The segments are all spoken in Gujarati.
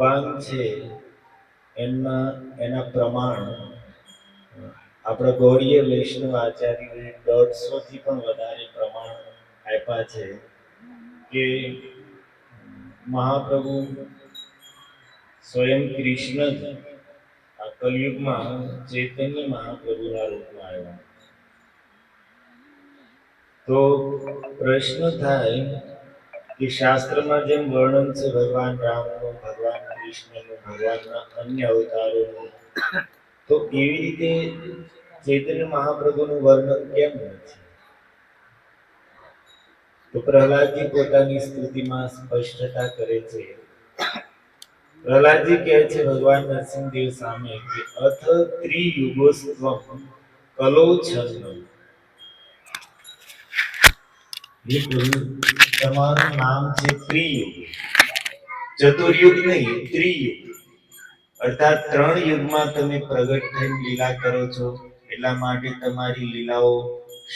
ભગવાન છે એના પ્રમાણ આપણા ગૌડીય વૈષ્ણવ આચાર્યોએ 150 થી પણ વધારે પ્રમાણ આપ્યા છે કે મહાપ્રભુ સ્વયં કૃષ્ણ જ આ કલયુગમાં ચૈતન્ય મહાપ્રભુના રૂપમાં આવ્યા. તો પ્રશ્ન થાય કે શાસ્ત્રમાં જેમ વર્ણન છે ભગવાન રામનું, ભગવાન કૃષ્ણનું, ભગવાનના અન્ય અવતારોનું, તો એવી રીતે ચૈતન્ય મહાપ્રભુનું વર્ણન કેમ નથી? તો પ્રહલાદજી પોતાની સ્તુતિમાં સ્પષ્ટતા કરે છે. પ્રહલાદજી કહે છે ભગવાન નરસિંહદેવ સામે કે અથ ત્રિયુગોસ્ત્વમ કલો છન્ન. તમારું નામ છે ત્રિયુગ, ચતુર્યુગ નહીં, ત્રિયુગ. અર્થાત 3 યુગમાં તમે પ્રગટ થઈને લીલા કરો છો. એટલા માટે તમારી લીલાઓ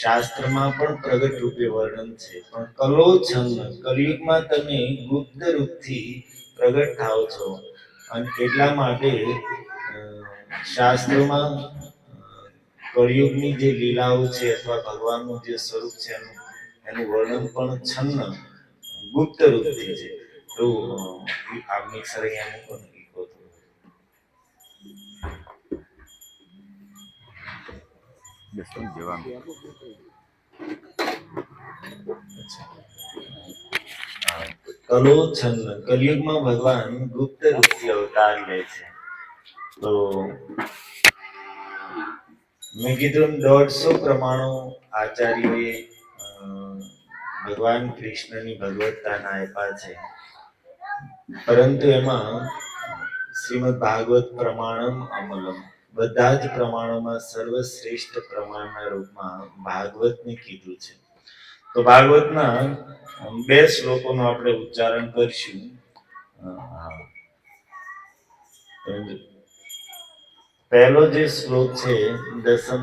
શાસ્ત્રમાં પણ પ્રગટ રૂપે વર્ણન છે. પણ કલો છન્ન, કલયુગમાં તમે ગુપ્ત રૂપથી પ્રગટ થાઓ છો અને એટલા માટે શાસ્ત્રોમાં કળિયુગની જે લીલાઓ છે અથવા ભગવાનનું જે સ્વરૂપ છે એનું વર્ણન પણ છન્ન, ગુપ્ત રૂપથી છે. તો આ મિક્સર અહીંયા મૂકો ને. કલો છન્ન, કલયુગમાં ભગવાન ગુપ્ત રૂપથી અવતાર લે છે. તો મેં કીધું 150 પ્રમાણો આચાર્યોએ ભગવાન કૃષ્ણની ભગવત્તાના આપ્યા છે. પરંતુ એમાં શ્રીમદ ભાગવત પ્રમાણમ અમલમ, બધા જ પ્રમાણોમાં સર્વશ્રેષ્ઠ પ્રમાણના રૂપમાં ભાગવતને કીધું છે. તો ભાગવતના 2 શ્લોકોનો આપણે ઉચ્ચારણ કરીશું. પહેલો જે શ્લોક છે 10મ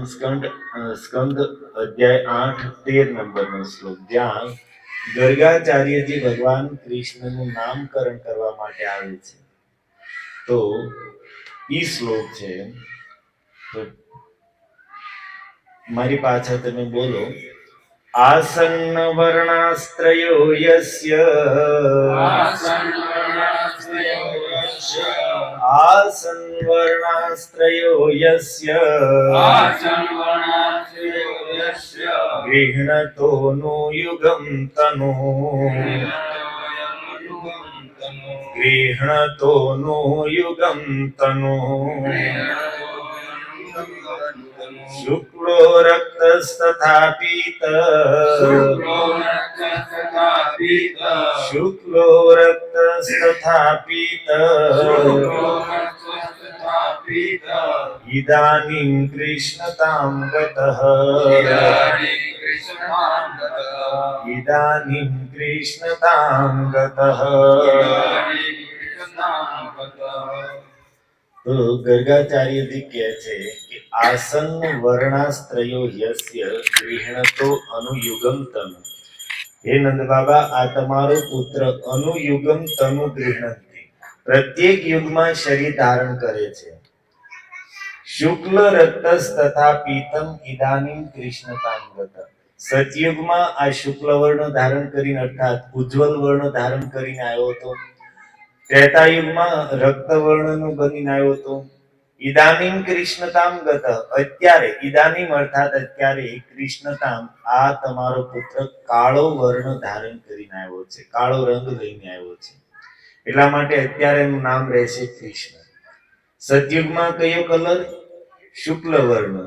સ્કંદ અધ્યાય 8-13 નંબરનો શ્લોક, જ્યાં ગર્ગાચાર્યજી ભગવાન કૃષ્ણનું નામકરણ કરવા માટે આવે છે. તો ઈ શ્લોક છે. તો મારી પાછળ તમે બોલો. આસન્ન વર્ણાસ્ત્રયો યસ્ય, આસન વર્ણાસ્ત્રયો યસ્ય, ગૃહણતો નો યુગમ તનો, ગૃહણતો નો યુગમ તનો, શુક્લો રક્તસ્તથા પીત, શુક્લો રક્તસ્તથા પીત, ઇદાનીં કૃષ્ણતાં ગતઃ, ઇદાનીં કૃષ્ણતાં ગતઃ. તો ગર્ગાચાર્યજી કહે છે કે આસન્ન વર્ણાસ્ત્રયો યસ્ય ગૃહણતો અનુયુગમ તનુ. હે નંદ બાબા, આ તમારો પુત્ર અનુયુગમ તનુ ગૃહણતી, પ્રત્યેક યુગમાં શરીર ધારણ કરે છે. શુક્લ રક્તસ તથા પીતમ ઇદાનીમ કૃષ્ણતાં ગતઃ. સતયુગમાં આ શુક્લ વર્ણ ધારણ કરીને અર્થાત ઉજ્જવલ વર્ણ ધારણ કરીને આવ્યો હતો. ત્રેતાયુગમાં રક્તવર્ણનું બનીને આવ્યો હતો. ઇદાનીમ કૃષ્ણતામ ગતઃ, અત્યારે ઇદાનીમ અર્થાત અત્યારે કૃષ્ણતામ, આ તમારો પુત્ર કાળો વર્ણ ધારણ કરીને આવ્યો છે, કાળો રંગ લઈને આવ્યો છે. એટલા માટે અત્યારે એનું નામ રહેશે કૃષ્ણ. સતયુગમાં કયો કલર? શુક્લ વર્ણ.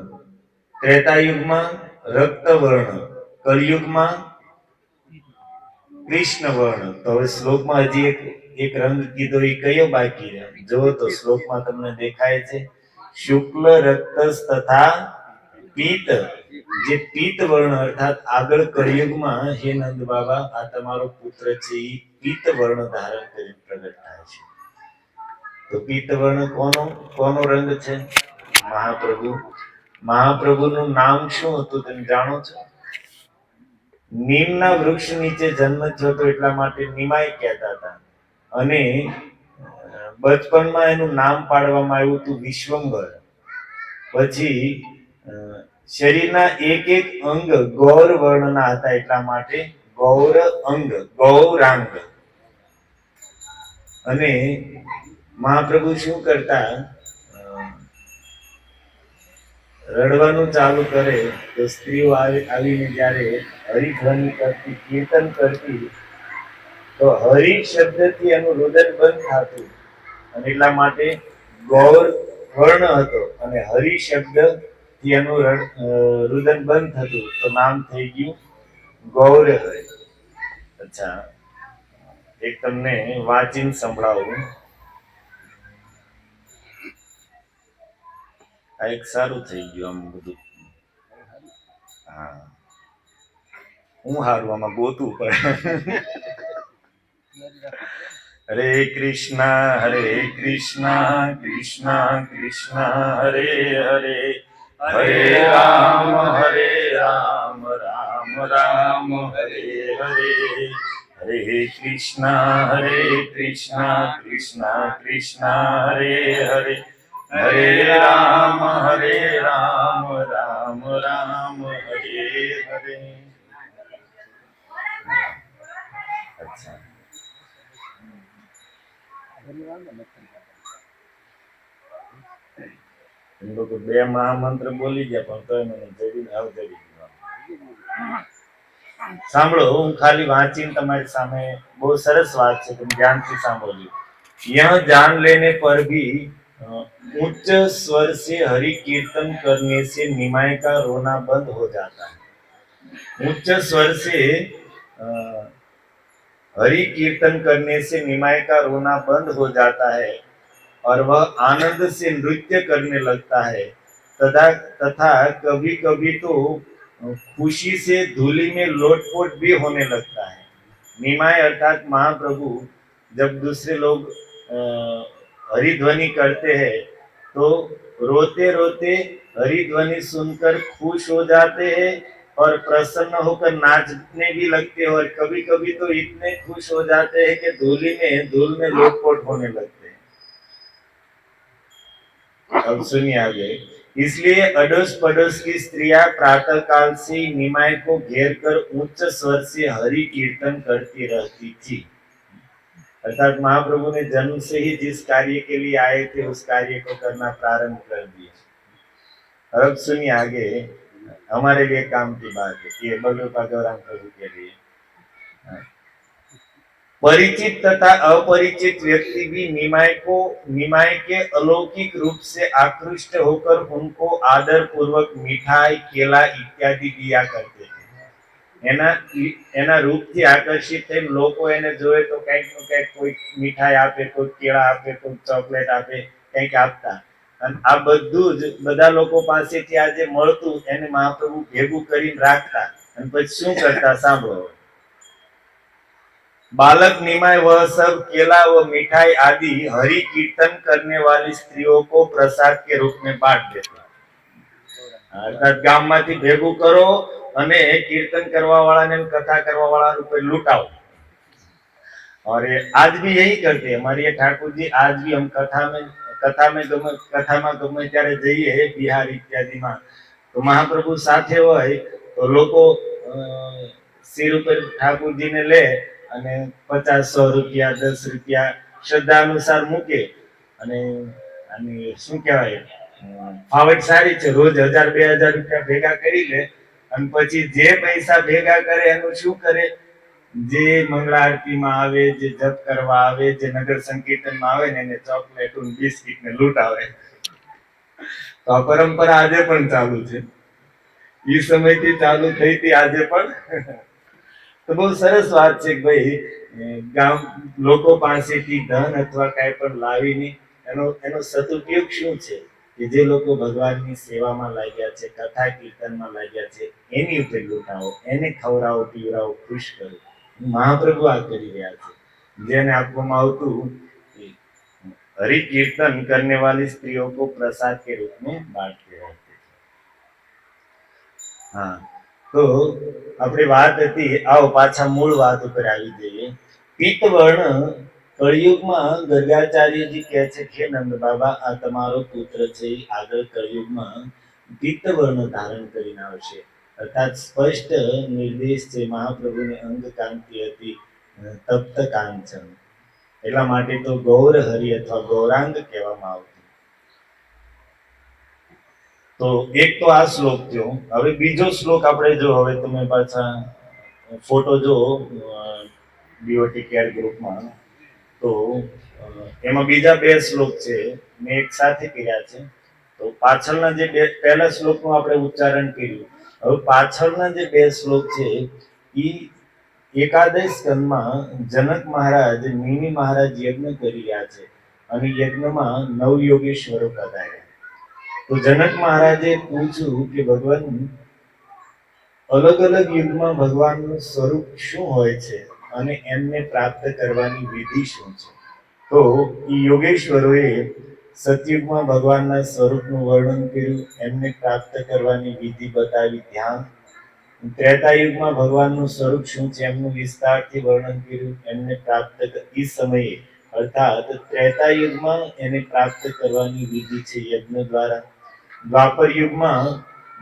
ત્રેતાયુગમાં રક્તવર્ણ. કલયુગમાં કૃષ્ણ વર્ણ. તો હવે શ્લોકમાં હજી એક રંગ કીધો, એ કયો બાકી રહે? જો તો શ્લોકમાં તમને દેખાય છે શુક્લ રક્તસ તથા પીત. જે પીત વર્ણ અર્થાત આગળ કળિયુગમાં હે નંદ બાબા આ તમારો પુત્ર છે એ પીત વર્ણ ધારણ કરી પ્રગટ થાય છે. તો પીત વર્ણ કોનો રંગ છે? મહાપ્રભુ. મહાપ્રભુનું નામ શું હતું તમે જાણો છો? નીમના વૃક્ષ નીચે જન્મ થયો હતો એટલા માટે નિમાય કહેતા હતા. અને બચપનમાં એનું નામ પાડવામાં આવ્યું હતું વિશ્વંભર. પછી શરીરના એક એક અંગ ગૌર વર્ણના હતા, એટલા માટે ગૌર અંગ, ગૌરાંગ. અને મહાપ્રભુ શું કરતા, રડવાનું ચાલુ કરે તો સ્ત્રીઓ આવીને જ્યારે હરિધ્વનિ કરતી, કીર્તન કરતી, તો હરિ શબ્દથી એનું રુદન બંધ થતું, અને એટલા માટે ગૌર વર્ણ હતો અને હરિ શબ્દ થી એનું રુદન બંધ થતું, તો નામ થઈ ગયું ગૌર હરિ. અચ્છા, એક તમને વાંચીને સંભળાવું. આ એક સારું થઈ ગયું આમ બધું. હા, હું હારું આમાં ગોતું પડે. હરે કૃષ્ણ કૃષ્ણ કૃષ્ણ હરે હરે, હરે રામ રામ રામ હરે હરે, હરે કૃષ્ણ કૃષ્ણ કૃષ્ણ હરે હરે, હરે રામ રામ રામ હરે હરે. અચ્છા, એમ લોકો બે મહામંત્ર બોલી ગયા, પણ તોય મને જડી આવજડી. સાંભળો, હું ખાલી વાંચીને તમારી સામે, બહુ સરસ વાત છે, તમે ધ્યાનથી સાંભળજો. यह जान लेने पर भी उच्च स्वर से हरि कीर्तन करने से निमाय का रोना बंद हो जाता है. उच्च स्वर से हरि कीर्तन करने से निमाय का रोना बंद हो जाता है और वह आनंद से नृत्य करने लगता है, तथा कभी कभी तो खुशी से धूली में लोटपोट भी होने लगता है. निमाय अर्थात महाप्रभु जब दूसरे लोग हरिध्वनि करते हैं तो रोते रोते हरिध्वनि सुनकर खुश हो जाते हैं और प्रसन्न होकर नाचने भी लगते हैं, और कभी कभी तो इतने खुश हो जाते हैं कि धूल में लोटपोट होने लगते हैं. अब सुनिए आगे. इसलिए अड़ोस पड़ोस की स्त्रियां प्रातः काल से निमाय को घेर कर उच्च स्वर से हरि कीर्तन करती रहती थी. अर्थात महाप्रभु ने जन्म से ही जिस कार्य के लिए आए थे उस कार्य को करना प्रारंभ कर दिया. अब सुनिए आगे, हमारे लिए काम की बात है, ये बलरूपा गौरांग प्रभु के लिए. परिचित तथा अपरिचित व्यक्ति भी निमाय के अलौकिक रूप से आकृष्ट होकर उनको आदर पूर्वक मिठाई, केला इत्यादि दिया करते थे. એના રૂપથી આકર્ષિત થઈને લોકો એને જોવે તો કંઈક નું કંઈક, કોઈ મીઠાઈ આપે, કોઈ કેળા આપે, કોઈ ચોકલેટ આપે, કંઈક આપતા. અને આ બધું જ બધા લોકો પાસેથી આ જે મળતું એને મહાપ્રભુ ભેગું કરીને રાખતા, અને પછી શું કરતા સાંભળો. बालक निमाय वह सब केला व मिठाई आदि हरि कीर्तन करने वाली स्त्रियों को प्रसाद के रूप में बांट देता. अर्थात गामમાંથી ભેગું કરો અને कीर्तन करवा वाला ने कथा करवा वाला रुपए लुटाओ. और आज भी यही करते हैं हमारे ठाकुर जी. आज भी हम कथा में गમે ત્યારે જઈએ બિહાર ઇત્યાદि માં, તો મહાપ્રભુ સાથે હોય તો લોકો સિર ઉપર ઠાकुरજીને લે અને 50-100 રૂપિયા 10 રૂપિયા શ્રદ્ધા અનુસાર મૂકે. અને શું કહેવાય, ફાવટ સારી છે, રોજ 1000-2000 રૂપિયા ભેગા કરી લે, અને પછી જે પૈસા ભેગા કરે એનું શું કરે, જે મંગળા આરતીમાં આવે, જે જપ કરવા આવે, જે નગર સંકીર્તનમાં આવે ને એને ચોકલેટ બિસ્કિટ ને લૂંટાવે. તો આ પરંપરા આજે પણ ચાલુ છે, એ સમયથી ચાલુ થઈ હતી, આજે પણ. તો બહુ સરસ વાત છે કે ભાઈ ગામ લોકો પાસેથી ધન અથવા કાંઈ પણ લાવીને એનો સદુપયોગ શું છે કે જે લોકો ભગવાનની સેવામાં લાગ્યા છે, કથા કીર્તનમાં લાગ્યા છે, એની ઉપર લૂંટાવો, એને ખવડાવો, પીવડાવો, ખુશ કરો. મહાપ્રભુ આ કરી રહ્યા છે. જેને આપવામાં આવતું हरि कीर्तन करने वाली स्त्रियों को प्रसाद के रूप में बांटते रहते. हाँ, तो अपनी बात હતી, आओ पाछा मूल बात ઉપર આવી જઈએ. પીતવર્ણ કળિયુગમાં ગર્ગાચાર્યજી કહે છે કે નંદ બાબા આ તમારો પુત્ર છે એ આગળ કળિયુગમાં પીતવર્ણ ધારણ કરીને આવશે. અર્થાત સ્પષ્ટ નિર્દેશ છે મહાપ્રભુની અંગ કાંતિ હતી તપ્ત કાંચન, એટલા માટે તો ગૌર હરિ અથવા ગૌરાંગ કહેવામાં આવતું. તો એક તો આ શ્લોક થયો. હવે બીજો શ્લોક આપણે જો, હવે તમે પાછા ફોટો જો બીઓટી કેર ગ્રુપમાં, તો એમાં બીજા બે શ્લોક છે, મેં એક સાથે કર્યા છે. તો પાછળના જે બે પહેલા શ્લોકનું આપણે ઉચ્ચારણ કર્યું, હવે પાછળના જે બે શ્લોક છે એ એકાદશ સ્કંદમાં જનક મહારાજ મિની મહારાજ યજ્ઞ કરી રહ્યા છે અને યજ્ઞમાં નવયોગેશ્વરો પધાર્યા. તો જનક મહારાજે પૂછ્યું કે ભગવાન, અલગ અલગ યુગમાં ભગવાનનું સ્વરૂપ શું હોય છે અને એમને પ્રાપ્ત કરવાની વિધિ શું છે? તો એ યોગેશ્વરોએ સતયુગમાં ભગવાનના સ્વરૂપનું વર્ણન કર્યું, એમને પ્રાપ્ત કરવાની વિધિ બતાવી, ધ્યાન. ત્રેતાયુગમાં ભગવાનનું સ્વરૂપ શું છે એમનું વિસ્તારથી વર્ણન કર્યું, એમને પ્રાપ્ત એ સમયે અર્થાત ત્રેતાયુગમાં એને પ્રાપ્ત કરવાની વિધિ છે યજ્ઞ દ્વારા. દ્વાપર યુગમાં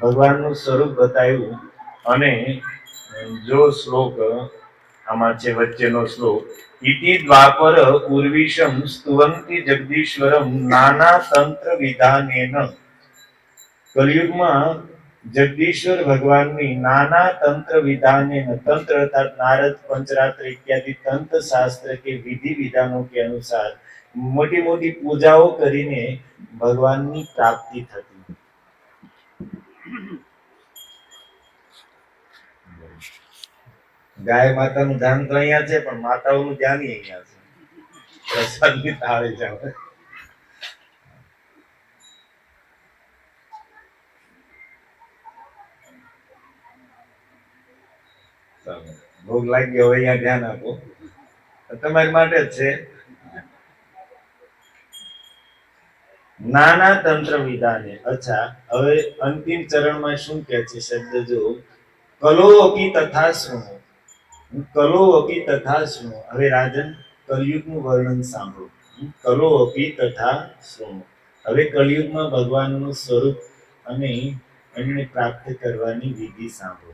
ભગવાનનું સ્વરૂપ બતાવ્યું અને જો શ્લોક આમાં છે વચ્ચેનો શ્લોક, ઇતિ દ્વાપર ઉર્વિશમ સ્તુવંતિ જગદીશ્વરમ નાના તંત્ર વિધાનેન. કલયુગમાં જગદીશ્વર ભગવાનની નાના તંત્ર વિધાનેન, તંત્ર અર્થાત નારદ પંચરાત્ર ઇત્યાદિ તંત્ર શાસ્ત્ર કે વિધિ વિધાનો કે અનુસાર મોટી મોટી પૂજાઓ કરીને ભગવાનની પ્રાપ્તિ થતી. ગાય માતાનું ધ્યાન તો અહીંયા છે, પણ માતાઓનું ધ્યાન અહીંયા છે. પ્રસાદની થાળી છે. ભોગ લાગ્યો હોય અહીંયા ધ્યાન આપો, તમારી માટે જ છે. નાના તંત્ર વિધાને. અચ્છા, હવે અંતિમ ચરણમાં શું કહે છે શબ્દ જો, કલો અપી તથા શૃણો. કલો અપી તથા શૃણો. હવે રાજન કલયુગનું વર્ણન સાંભળો. કલો અપી તથા શૃણો. હવે કલયુગમાં ભગવાનનું સ્વરૂપ અને એમને પ્રાપ્ત કરવાની વિધિ સાંભળો.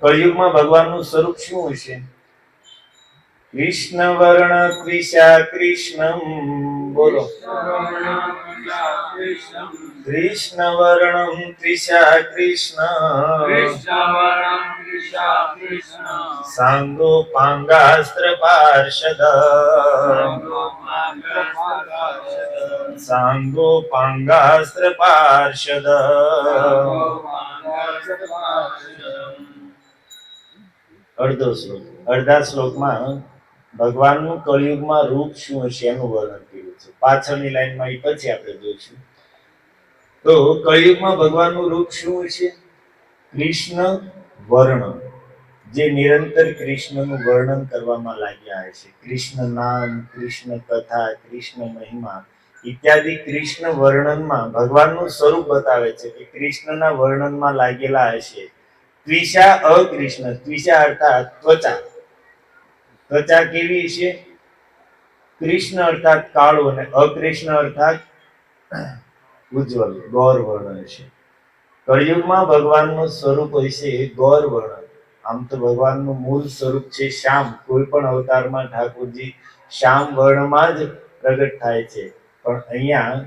કળિયુગમાં ભગવાનનું સ્વરૂપ શું હશે? કૃષ્ણ વર્ણ ત્રિશા કૃષ્ણમ. બોલો. કૃષ્ણ વર્ણમ ત્રિશા કૃષ્ણ સાંગો પાંગાસ્ત્ર પાર્ષદ. સાંગો પાંગાસ્ત્ર પાર્ષદ. અડધો શ્લોક. અડધા શ્લોકમાં ભગવાનનું કળિયુગમાં રૂપ શું હશે એનું વર્ણન કર્યું છે. પાછળની લાઈનમાં એ પછી આપણે જોઈશું. તો કળિયુગમાં ભગવાનનું રૂપ શું હશે? કૃષ્ણ વર્ણ, જે નિરંતર કૃષ્ણનું વર્ણન કરવામાં લાગ્યા હશે. કૃષ્ણ નામ, કૃષ્ણ કથા, કૃષ્ણ મહિમા ઇત્યાદિ કૃષ્ણ વર્ણનમાં ભગવાનનું સ્વરૂપ બતાવે છે કે કૃષ્ણના વર્ણનમાં લાગેલા હશે. ત્વિષા અકૃષ્ણ. ત્વિષા અર્થાત ત્વચા. ત્વચા કેવી છે? કૃષ્ણ અર્થાત કાળો અને અકૃષ્ણ અર્થાત ઉજ્જવલ, ગૌર વર્ણ છે. કળિયુગમાં ભગવાનનું સ્વરૂપ હશે ગૌર વર્ણ. આમ તો ભગવાનનું મૂળ સ્વરૂપ છે શ્યામ. કોઈ પણ અવતારમાં ઠાકોરજી શ્યામ વર્ણમાં જ પ્રગટ થાય છે, પણ અહીંયા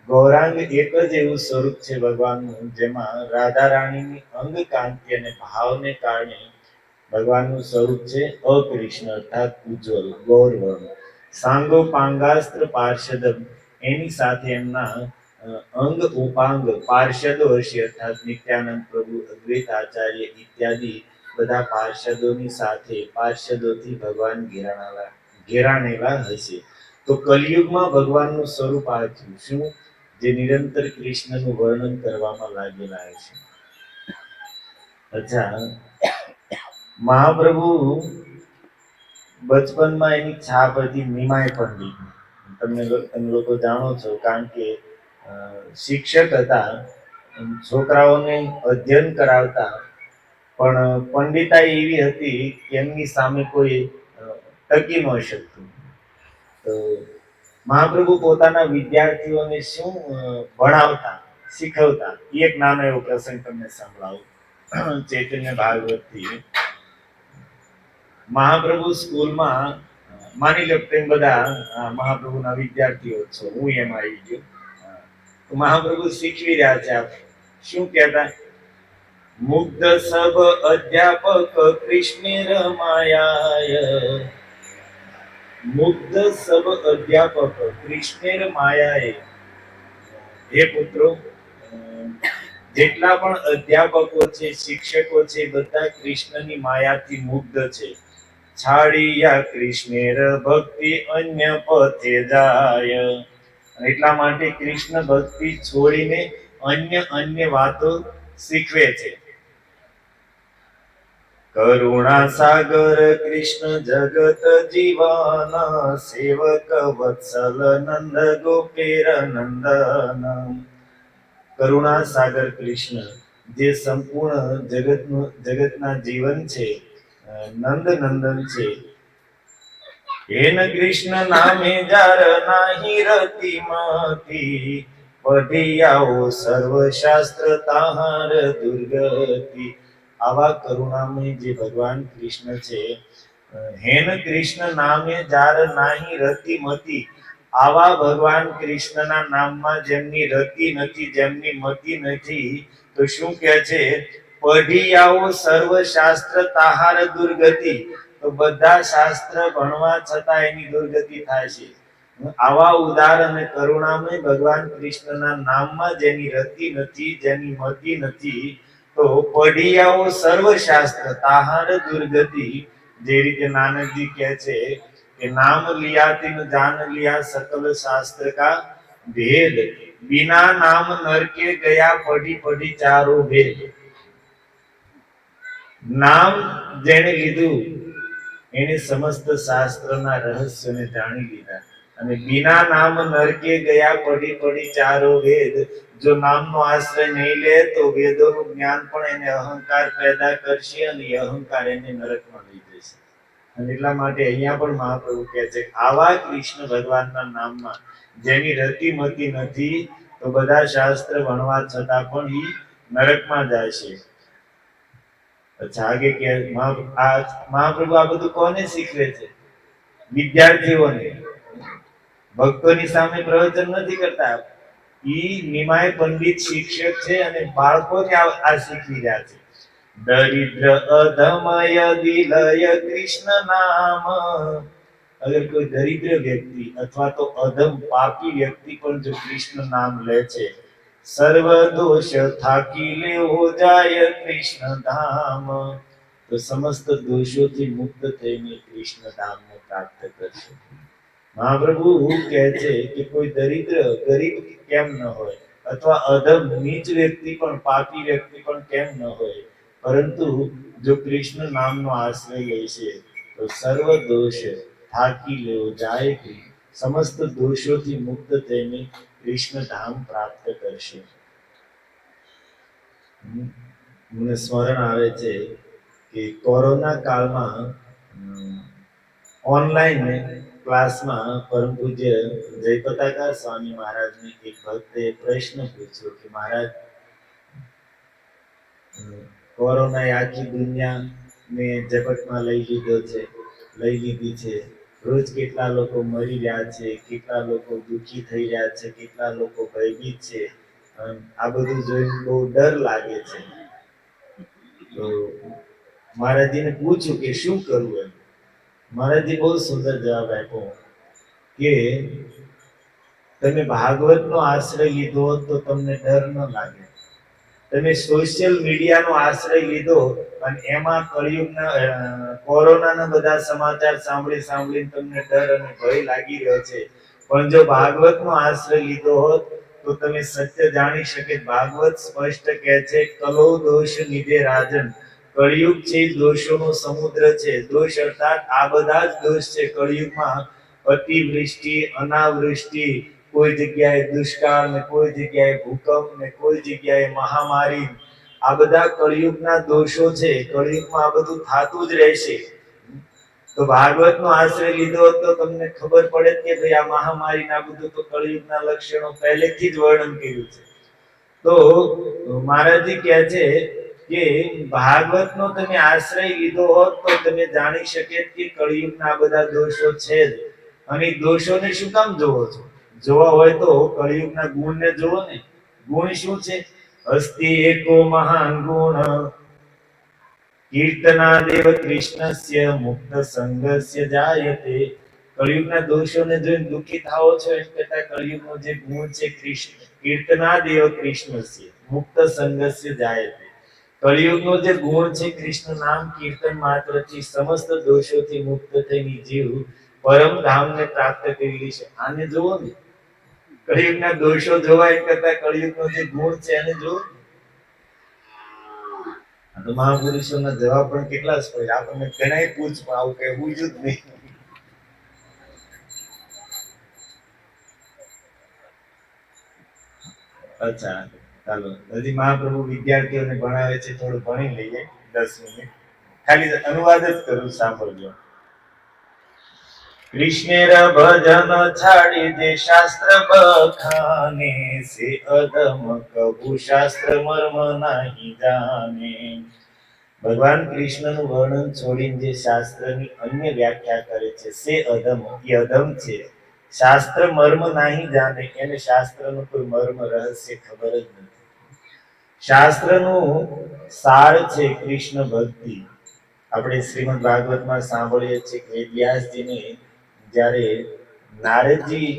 ગૌરાંગ એક જ એવું સ્વરૂપ છે ભગવાનનું, જેમાં રાધા રાણીની અંગ કાંતિ અને ભાવને કારણે ભગવાનનું સ્વરૂપ છે અકૃષ્ણ અર્થાત ઉજ્જવલ, ગૌર વર્ણ. સાંગો પાંગાસ્ત્ર પાર્ષદ, એની સાથે એમના અંગ ઉપાંગ પાર્ષદો હશે, અર્થાત નિત્યાનંદ પ્રભુ, અદ્વૈત આચાર્ય ઇત્યાદિ બધા પાર્ષદોની સાથે પાર્ષદોથી ભગવાન ઘેરાણેલા હશે. તો કલિયુગમાં ભગવાનનું સ્વરૂપ આ થયું. શું? જે નિરંતર કૃષ્ણનું વર્ણન કરવામાં લાગેલા હશે. અચ્છા, મહાપ્રભુ બચપનમાં એની છાપ હતી નિમાય પંડિત. તમે લોકો જાણો છો, કારણ કે શિક્ષક હતા, છોકરાઓને અધ્યયન કરાવતા, પણ પંડિતાઈ એવી હતી કે એમની સામે કોઈ ટકી ન શકતું. તો મહાપ્રભુ પોતાના વિદ્યાર્થીઓને શું ભણાવતા શીખવતા એક નાનો એવો પ્રસંગ તમને સંભળાવું ચૈતન્ય ભાગવત થી. મહાપ્રભુ સ્કૂલમાં માની લો તેમ બધા મહાપ્રભુના વિદ્યાર્થીઓ છો, હું એમાં આવી ગયો. તો મહાપ્રભુ શીખવી રહ્યા છે. શું કહેતા? મુગ્ધ સબ અધ્યાપક કૃષ્ણ રમાયા, મુગ્ધ સબ અધ્યાપક કૃષ્ણેર માયાએ. હે પુત્રો, જેટલા પણ અધ્યાપકો છે, શિક્ષકો છે, બધા કૃષ્ણની માયાથી મુગ્ધ છે. છાડિયા કૃષ્ણેર ભક્તિ અન્ય પથે જાય. એટલા માટે કૃષ્ણ ભક્તિ છોડીને અન્ય વાતો શીખવે છે. કરુણા સાગર કૃષ્ણ જગત જીવાના, સેવક વત્સલ નંદ ગોપેર નંદન. કરુણા સાગર કૃષ્ણ જે સંપૂર્ણ જગતના જીવન છે, નંદ નંદન છે. એન કૃષ્ણ નામે જાર નાહી રતિ મતી, પઢિયાઓ સર્વ શાસ્ત્ર તાહાર દુર્ગતિ. આવા કરુણામય જે ભગવાન કૃષ્ણ છે, હેન કૃષ્ણ નામે જાર નાહી રતિ મતી. આવા ભગવાન કૃષ્ણના નામમાં જેમની રતિ નથી, જેમની મતિ નથી, તો શું કહે છે? પઢિયાઓ સર્વ શાસ્ત્ર તાહાર દુર્ગતિ. તો બધા શાસ્ત્ર ભણવા છતાં એની દુર્ગતિ થાય છે. આવા ઉદાર અને કરુણામય ભગવાન કૃષ્ણના નામમાં જેની રતિ નથી, જેની મતિ નથી, તો પઢિયાઓ સર્વ શાસ્ત્ર તાહાર દુર્ગતિ. જે રીતે નાનકજી કહે છે કે નામ લિયા તિન જાન લિયા સકલ શાસ્ત્ર કા ભેદ, બિના નામ નરકે ગયા પઢી પઢી ચારો ભેદ. નામ જેને લીધું એને સમસ્ત શાસ્ત્રના રહસ્યોને જાણી લીધા. અને બિના નામ નરકે ગયા પઢી પઢી ચારો વેદ. જો નામનો આશ્રય નહીં લે તો વેદોનું જ્ઞાન પણ એને અહંકાર પેદા કરશે અને એ અહંકાર એને નરકમાં લઈ જશે. અને એટલા માટે અહીંયા પણ મહાપ્રભુ કહે છે આવા કૃષ્ણ ભગવાનના નામમાં જેની રતિ મતિ નથી, તો બધા શાસ્ત્ર ભણવા છતાં પણ એ નરકમાં જાય છે. અચ્છા, આગે કે મહાપ્રભુ આ બધું કોને શીખવે છે? વિદ્યાર્થીઓને. ભક્તોની સામે પ્રવચન નથી કરતા. ઈ નિમાય પંડિત શિક્ષક છે અને બાળકોને આ શીખવી રહ્યા છે. દરિદ્ર અધમય દિલય કૃષ્ણ નામ. અગર કોઈ દરિદ્ર વ્યક્તિ અથવા તો અધમ પાપી વ્યક્તિ પણ જો કૃષ્ણ નામ લે છે, સર્વ દોષ થાકી લેવો જાય કૃષ્ણ ધામ. તો સમસ્ત દોષોથી મુક્ત થઈને કૃષ્ણ ધામને પ્રાપ્ત કરશે. મહાપ્રભુ કહે છે કે કોઈ દરિદ્ર ગરીબ કેમ ન હોય, અથવા અધમ નીચ વ્યક્તિ પણ પાપી વ્યક્તિ પણ કેમ ન હોય, પરંતુ જો કૃષ્ણ નામનો આશ્રય લે છે તો સર્વ દોષ થાકી લેવો જાય, સમસ્ત દોષોથી મુક્ત થઈને કૃષ્ણ ધામ પ્રાપ્ત કરશે. મને સ્મરણ આવે છે કે કોરોના કાળમાં ઓનલાઈન ક્લાસમાં પરમ પૂજ્ય જયપતાકા સ્વામી મહારાજને એક ભક્તે પ્રશ્ન પૂછ્યો કે મહારાજ, કોરોના આખી દુનિયાને ઝપટમાં લઈ લીધી છે. રોજ કેટલા લોકો મરી રહ્યા છે, કેટલા લોકો દુઃખી થઈ રહ્યા છે, કેટલા લોકો ભયભીત છે. આ બધું જોઈને બહુ ડર લાગે છે. તો મહારાજજીને પૂછ્યું કે શું કરવું એમ. મહારાજજી બહુ સુંદર જવાબ આપ્યો કે તમે ભાગવતનો આશ્રય લીધો તો તમને ડર ન લાગે. તમે સોશિયલ મીડિયાનો આશ્રય લીધો અને એમાં કળિયુગના કોરોનાના બધા સમાચાર સાંભળીને તમને ડર અને ભય લાગી રહ્યો છે. પણ જો ભાગવતનો આશ્રય લીધો હોત તો તમે સત્ય જાણી શકે. ભાગવત સ્પષ્ટ કહે છે, કલો દોષ નિધે રાજન. કળિયુગ છે દોષોનો સમુદ્ર છે. દોષ અર્થાત આ બધા જ દોષ છે કળિયુગમાં. અતિવૃષ્ટિ, અનાવૃષ્ટિ, કોઈ જગ્યાએ દુષ્કાળ ને કોઈ જગ્યાએ ભૂકંપ ને કોઈ જગ્યાએ મહામારી, આ બધા કળિયુગના દોષો છે. કળિયુગમાં આ બધું થતું જ રહેશે. તો ભાગવતનો આશ્રય લીધો તો તમને ખબર પડે કે ભાઈ આ મહામારી ના બધું તો કળિયુગના લક્ષણો પહેલેથી જ વર્ણન કર્યું છે. તો મહારાજજી કહે છે કે ભાગવતનો તમે આશ્રય લીધો હોત તો તમે જાણી શકે કે કળિયુગના બધા દોષો છે જ. અને દોષોને શું કામ જોવો છો? જોવા હોય તો કળિયુગના ગુણને જોવો ને. ગુણ શું છે? અસ્તિ એકો મહાન ગુણ કીર્તનાદેવ કૃષ્ણસ્ય મુક્ત સંગસ્ય જાયતે. કળિયુગના દોષોને જોઈને દુઃખી થાઓ છો એમ કરતા કળિયુગનો જે ગુણ છે કૃષ્ણ કીર્તનાદેવ કૃષ્ણસ્ય મુક્ત સંગસ્ય જાયતે. કળિયુગનો જે ગુણ છે કૃષ્ણ નામ કીર્તન માત્રથી સમસ્ત દોષોથી મુક્ત થઈને જીવ પરમ ધામને પ્રાપ્ત કરી લેશે. આને જુઓ ને, કળિયુગના દોષો જોવાય કરતા કળિયુગનો જે ગુણ છે એને જુઓ. તો મહાપુરુષોના જવાબ પણ કેટલા સ્પષ્ટ. આપણને ઘણાય પૂછ આવું કઈ પૂછ્યું જ નહીં. અચ્છા ચાલો, હજી મહાપ્રભુ વિદ્યાર્થીઓને ભણાવે છે, થોડું ભણી લઈએ 10 મિનિટ. ખાલી અનુવાદ જ કરું, સાંભળજો. કૃષ્ણેર ભજન છાડી દે શાસ્ત્ર બખાને, સે અધમ કબુ શાસ્ત્ર મર્મ નહીં જાને. ભગવાન કૃષ્ણનું વર્ણન છોડીને જે શાસ્ત્રની અન્ય વ્યાખ્યા કરે છે, સે અધમ, એ અધમ છે. શાસ્ત્ર મર્મ નહીં જાણે, એને શાસ્ત્રનું કોઈ મર્મ રહસ્ય ખબર જ નથી. શાસ્ત્રનું સાર છે કૃષ્ણ ભક્તિ. આપણે શ્રીમદ ભાગવતમાં સાંભળીએ છીએ કે વ્યાસજીને જ્યારે નારદજી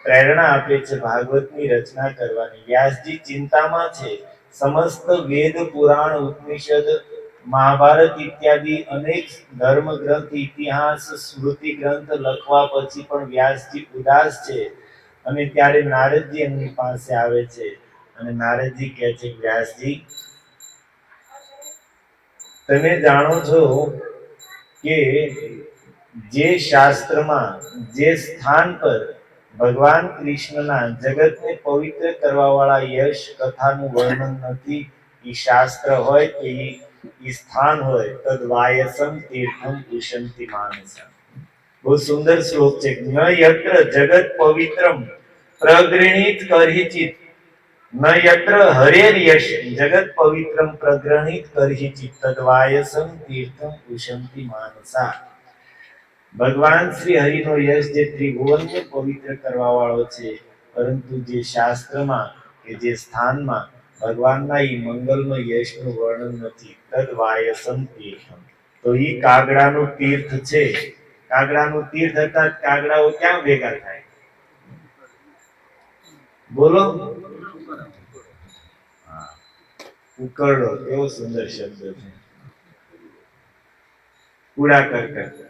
પ્રેરણા આપે છે ભાગવતની રચના કરવાની, વ્યાસજી ચિંતામાં છે. સમસ્ત વેદ પુરાણ ઉપનિષદ મહાભારત ઇત્યાદિ અનેક ધર્મ ગ્રંથ ઇતિહાસ સ્મૃતિ ગ્રંથ લખવા પછી પણ વ્યાસજી ઉદાસ છે. અને ત્યારે નારદજી એમની પાસે આવે છે અને નારદજી કહે છે, વ્યાસજી તમે જાણો છો કે જે શાસ્ત્રમાં જે સ્થાન પર ભગવાન કૃષ્ણના જગતને પવિત્ર કરવા વાળા યશ કથાનું વર્ણન નથી, એ શાસ્ત્ર હોય કે એ સ્થાન હોય, તદ વાયસમ તીર્થમ પુષંતિ માનસા. બહુ સુંદર શ્લોક છે. ન યત્ર જગત પવિત્રમ પ્રગૃણીત કરહિચિત, ન યત્ર હરેર યશ જગત પવિત્રમ પ્રગૃણીત કરહિચિત, તદ વાયસમ તીર્થમ પુષંતિ માનસા. ભગવાન શ્રી હરિનો યશ જે ત્રિભુવનને પવિત્ર કરવા વાળો છે, પરંતુ જે શાસ્ત્રમાં કે જે સ્થાનમાં ભગવાનના એ મંગલનો યશનું વર્ણન નથી, તદ વાયસમ તીર્થમ, તો ઈ કાગડાનું તીર્થ છે. કાગડાનું તીર્થ અર્થાત કાગડાઓ ક્યાં ભેગા થાય? બોલો. ઉકરડો કેવો સુંદર શબ્દ છે. કુડા કરકટ.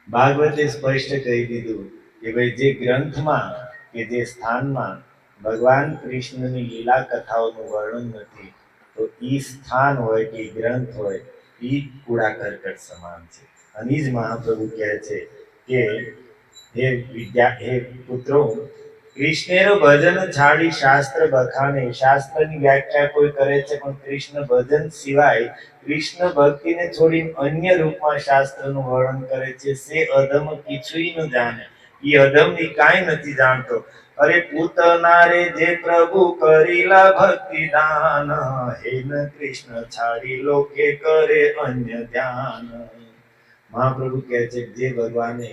ભાગવતે સ્પષ્ટ કહી દીધું કે ભાઈ જે ગ્રંથમાં કે જે સ્થાનમાં ભગવાન કૃષ્ણની લીલા કથાઓનું વર્ણન નથી, તો ઈ સ્થાન હોય કે ગ્રંથ હોય, ઈ કુડા કરકટ સમાન છે. અને જ મહાપ્રભુ કહે છે કે હે પુત્રો, કૃષ્ણેર ભજન છાડી શાસ્ત્ર બખાને. શાસ્ત્રની વ્યાખ્યા કોઈ કરે છે, પણ કૃષ્ણ ભજન સિવાય કૃષ્ણ ભક્તિને છોડી અન્ય રૂપમાં શાસ્ત્રનું વર્ણન કરે છે. સે અધમ કીછું ન જાણે, એ અધમ ની કાંઈ નથી જાણતો. અરે પૂતના રે જે પ્રભુ કરીલા ભક્તિ દાન, હેન કૃષ્ણ છાડી લોકે કરે અન્ય ધ્યાન. મહાપ્રભુ કહે છે જે ભગવાને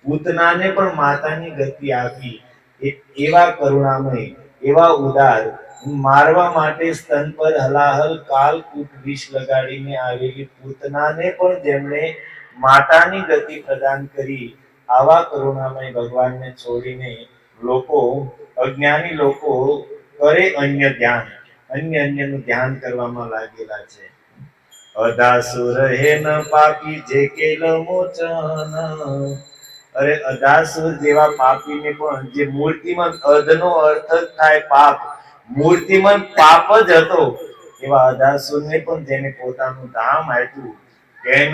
પૂતનાને પણ માતાની ગતિ આપી, એવા કરુણામય, એવા ઉદાર, મારવા માટે સ્તન પર હલાહલ કાલકૂટ વિષ લગાડીને આવેલી પૂતનાને પણ જેમણે માતાની ગતિ પ્રદાન કરી, આવા કરુણામય ભગવાનને છોડીને લોકો, અજ્ઞાની લોકો કરે અન્ય ધ્યાન, અન્યનું ધ્યાન કરવામાં લાગેલા છે. અદાસુર હેન પાપી જે કેલ મોચન. અરે અદાસુર જેવા પાપીને પણ, જે મૂર્તિમંત, અધનો અર્થ થાય પાપ, મૂર્તિમંત પાપ જ હતો, એવા અદાસુરને પણ જેને પોતાનું ધામ આપ્યું, કેન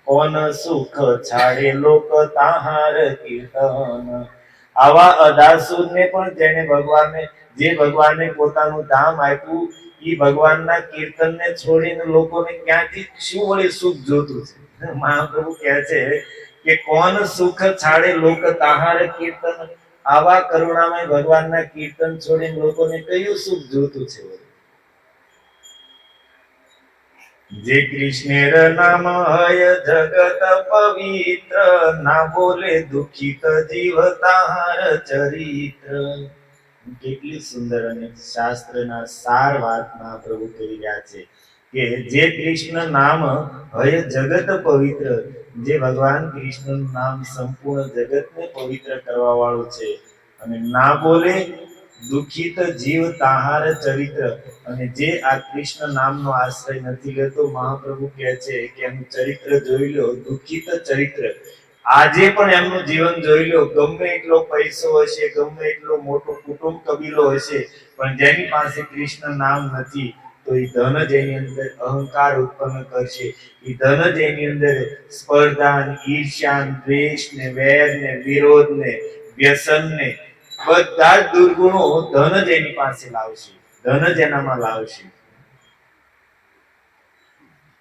કોન સુખ છાડે લોક તાહાર કીર્તન. આવા અદાસુરને પણ જેને ભગવાનને જે ભગવાનને પોતાનું ધામ આપ્યું એ ભગવાનના કીર્તનને છોડીને લોકોને ક્યાંથી શું વળી સુખ જોતું છે? મહાપ્રભુ કહે છે કે કોણ સુખ છાડે લોક તાહાર કીર્તન, આવા કરુણામય ભગવાનના કીર્તન છોડીને લોકોને કયું સુખ જોતું છે? જે કૃષ્ણેર નામ હય જગત પવિત્ર, ના બોલે દુખિત જીવ તાહાર ચરિત્ર. કેટલી સુંદર અને શાસ્ત્રના સાર વાત મહાપ્રભુ કરી રહ્યા છે કે જે કૃષ્ણ નામ હય જગત પવિત્ર, જે ભગવાન કૃષ્ણનું નામ સંપૂર્ણ જગતને પવિત્ર કરવા વાળું છે, અને ના બોલે દુખિત જીવ તાહાર ચરિત્ર, અને જે આ કૃષ્ણ નામનો આશ્રય નથી લેતો, મહાપ્રભુ કહે છે કે એનું ચરિત્ર જોઈ લો, દુખિત ચરિત્ર. આજે પણ એમનું જીવન જોઈ લો, ગમે એટલો પૈસો હશે, ગમે એટલો મોટો કુટુંબ કબીલો હશે, પણ જેની પાસે કૃષ્ણ નામ નથી તો એ ધન જ એની અંદર અહંકાર ઉત્પન્ન કરશે. એ ધન જ એની અંદર સ્પર્ધા, ઈર્ષ્યા, દ્વેષ ને વેર ને વિરોધ ને વ્યસન ને બધા જ દુર્ગુણો ધન જ એની પાસે લાવશે, ધન જ એનામાં લાવશે.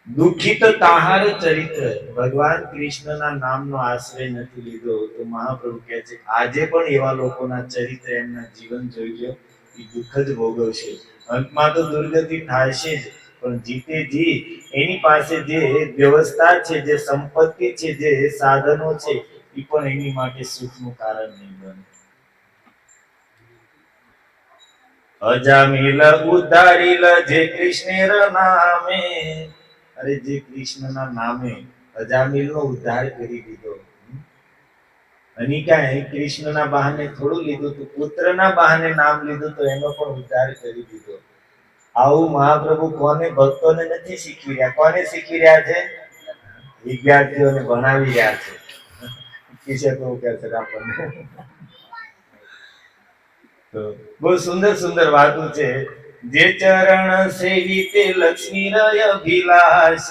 દુખિત તાહાર ચરિત્ર, ભગવાન કૃષ્ણના નામનો આશ્રય નથી લીધો તો મહાપ્રભુ કહે છે આજે પણ એવા લોકોના ચરિત્ર, એમના જીવન જોઈ લો, એ દુઃખ જ ભોગવશે. અંતમાં તો દુર્ગતિ થાય છે જ, પણ જીતે જી એની પાસે જે વ્યવસ્થા છે, જે સંપત્તિ છે, જે સાધનો છે, એ પણ એની માટે સુખનું કારણ નહીં બને. અજામિલ ઉદ્ધારીલ જે કૃષ્ણેર નામે, અરે જે કૃષ્ણના નામે અજામિલનો ઉદ્ધાર કરી દીધો. અને ક્યાંય કૃષ્ણના બહાને થોડું લીધું તું, પુત્રના બહાને નામ લીધું તો એનો પણ ઉદ્ધાર કરી દીધો. આવું મહાપ્રભુ કોને? ભક્તોને નથી શીખવી રહ્યા. કોને શીખવી રહ્યા છે? વિદ્યાર્થીઓને ભણાવી રહ્યા છે. શિક્ષકો કહે છે આપણને. તો બહુ સુંદર સુંદર વાતો છે. જે ચરણ સેવી તે લક્ષ્મી રય અભિલાષ,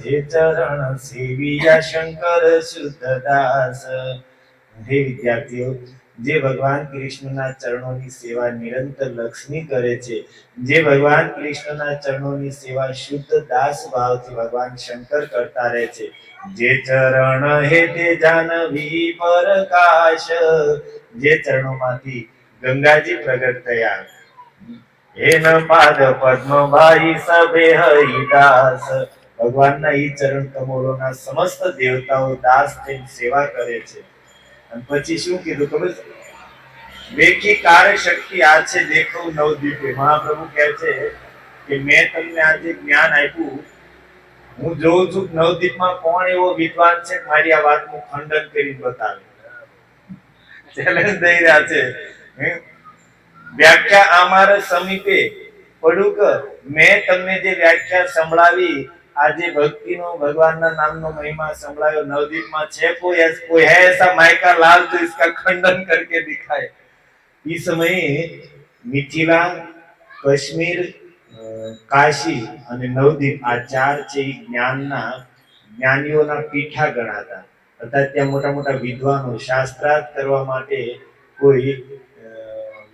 જે ચરણ સેવિયા શંકર શુદ્ધ દાસ. હે વિદ્યાર્થીઓ, જે ભગવાન કૃષ્ણના ચરણોની સેવા નિરંતર લક્ષ્મી કરે છે, જે ભગવાન કૃષ્ણના ચરણોની સેવા શુદ્ધ દાસ ભાવથી ભગવાન શંકર કરતા રહે છે, જે ચરણ હે તે જાનવી પરકાશ, જે ચરણોમાંથી ગંગાજી પ્રગટ થયા, એન પાદ પદ્મ ભાઈ સભે હરિદાસ. ભગવાનના ઈ ચરણ કમળોના સમસ્ત દેવતાઓ દાસ થઈને સેવા કરે છે. અને પછી શું કીધું ખબર? દેખી કાર્ય શક્તિ આ છે દેખો નવદીપે. મહાપ્રભુ કહે છે કે મેં તમને આજે જ્ઞાન આપ્યું, હું જોઉં છું નવદીપમાં કોણ એવો વિદ્વાન છે મારી આ વાતનું ખંડન કરી બતાવે. ચેલેન્જ દઈ રહ્યા છે. વ્યાખ્યા અમારે સમીપે પડુક, મેં તમને જે વ્યાખ્યા સંભળાવી, આજે ભક્તિનો ભગવાનના નામનો મહિમા સંભળાયો, નવદીપમાં છે કોઈ है ऐसा मायका लाल जो इसका खंडन करके दिखाए. इस સમયે મિથિલા, કાશ્મીર, કાશી અને નવદીપ આ ચાર છે જ્ઞાનના જ્ઞાનીઓના પીઠા ગણાતા. અર્થાત ત્યાં મોટા મોટા વિદ્વાનો શાસ્ત્રાર્થ કરવા માટે કોઈ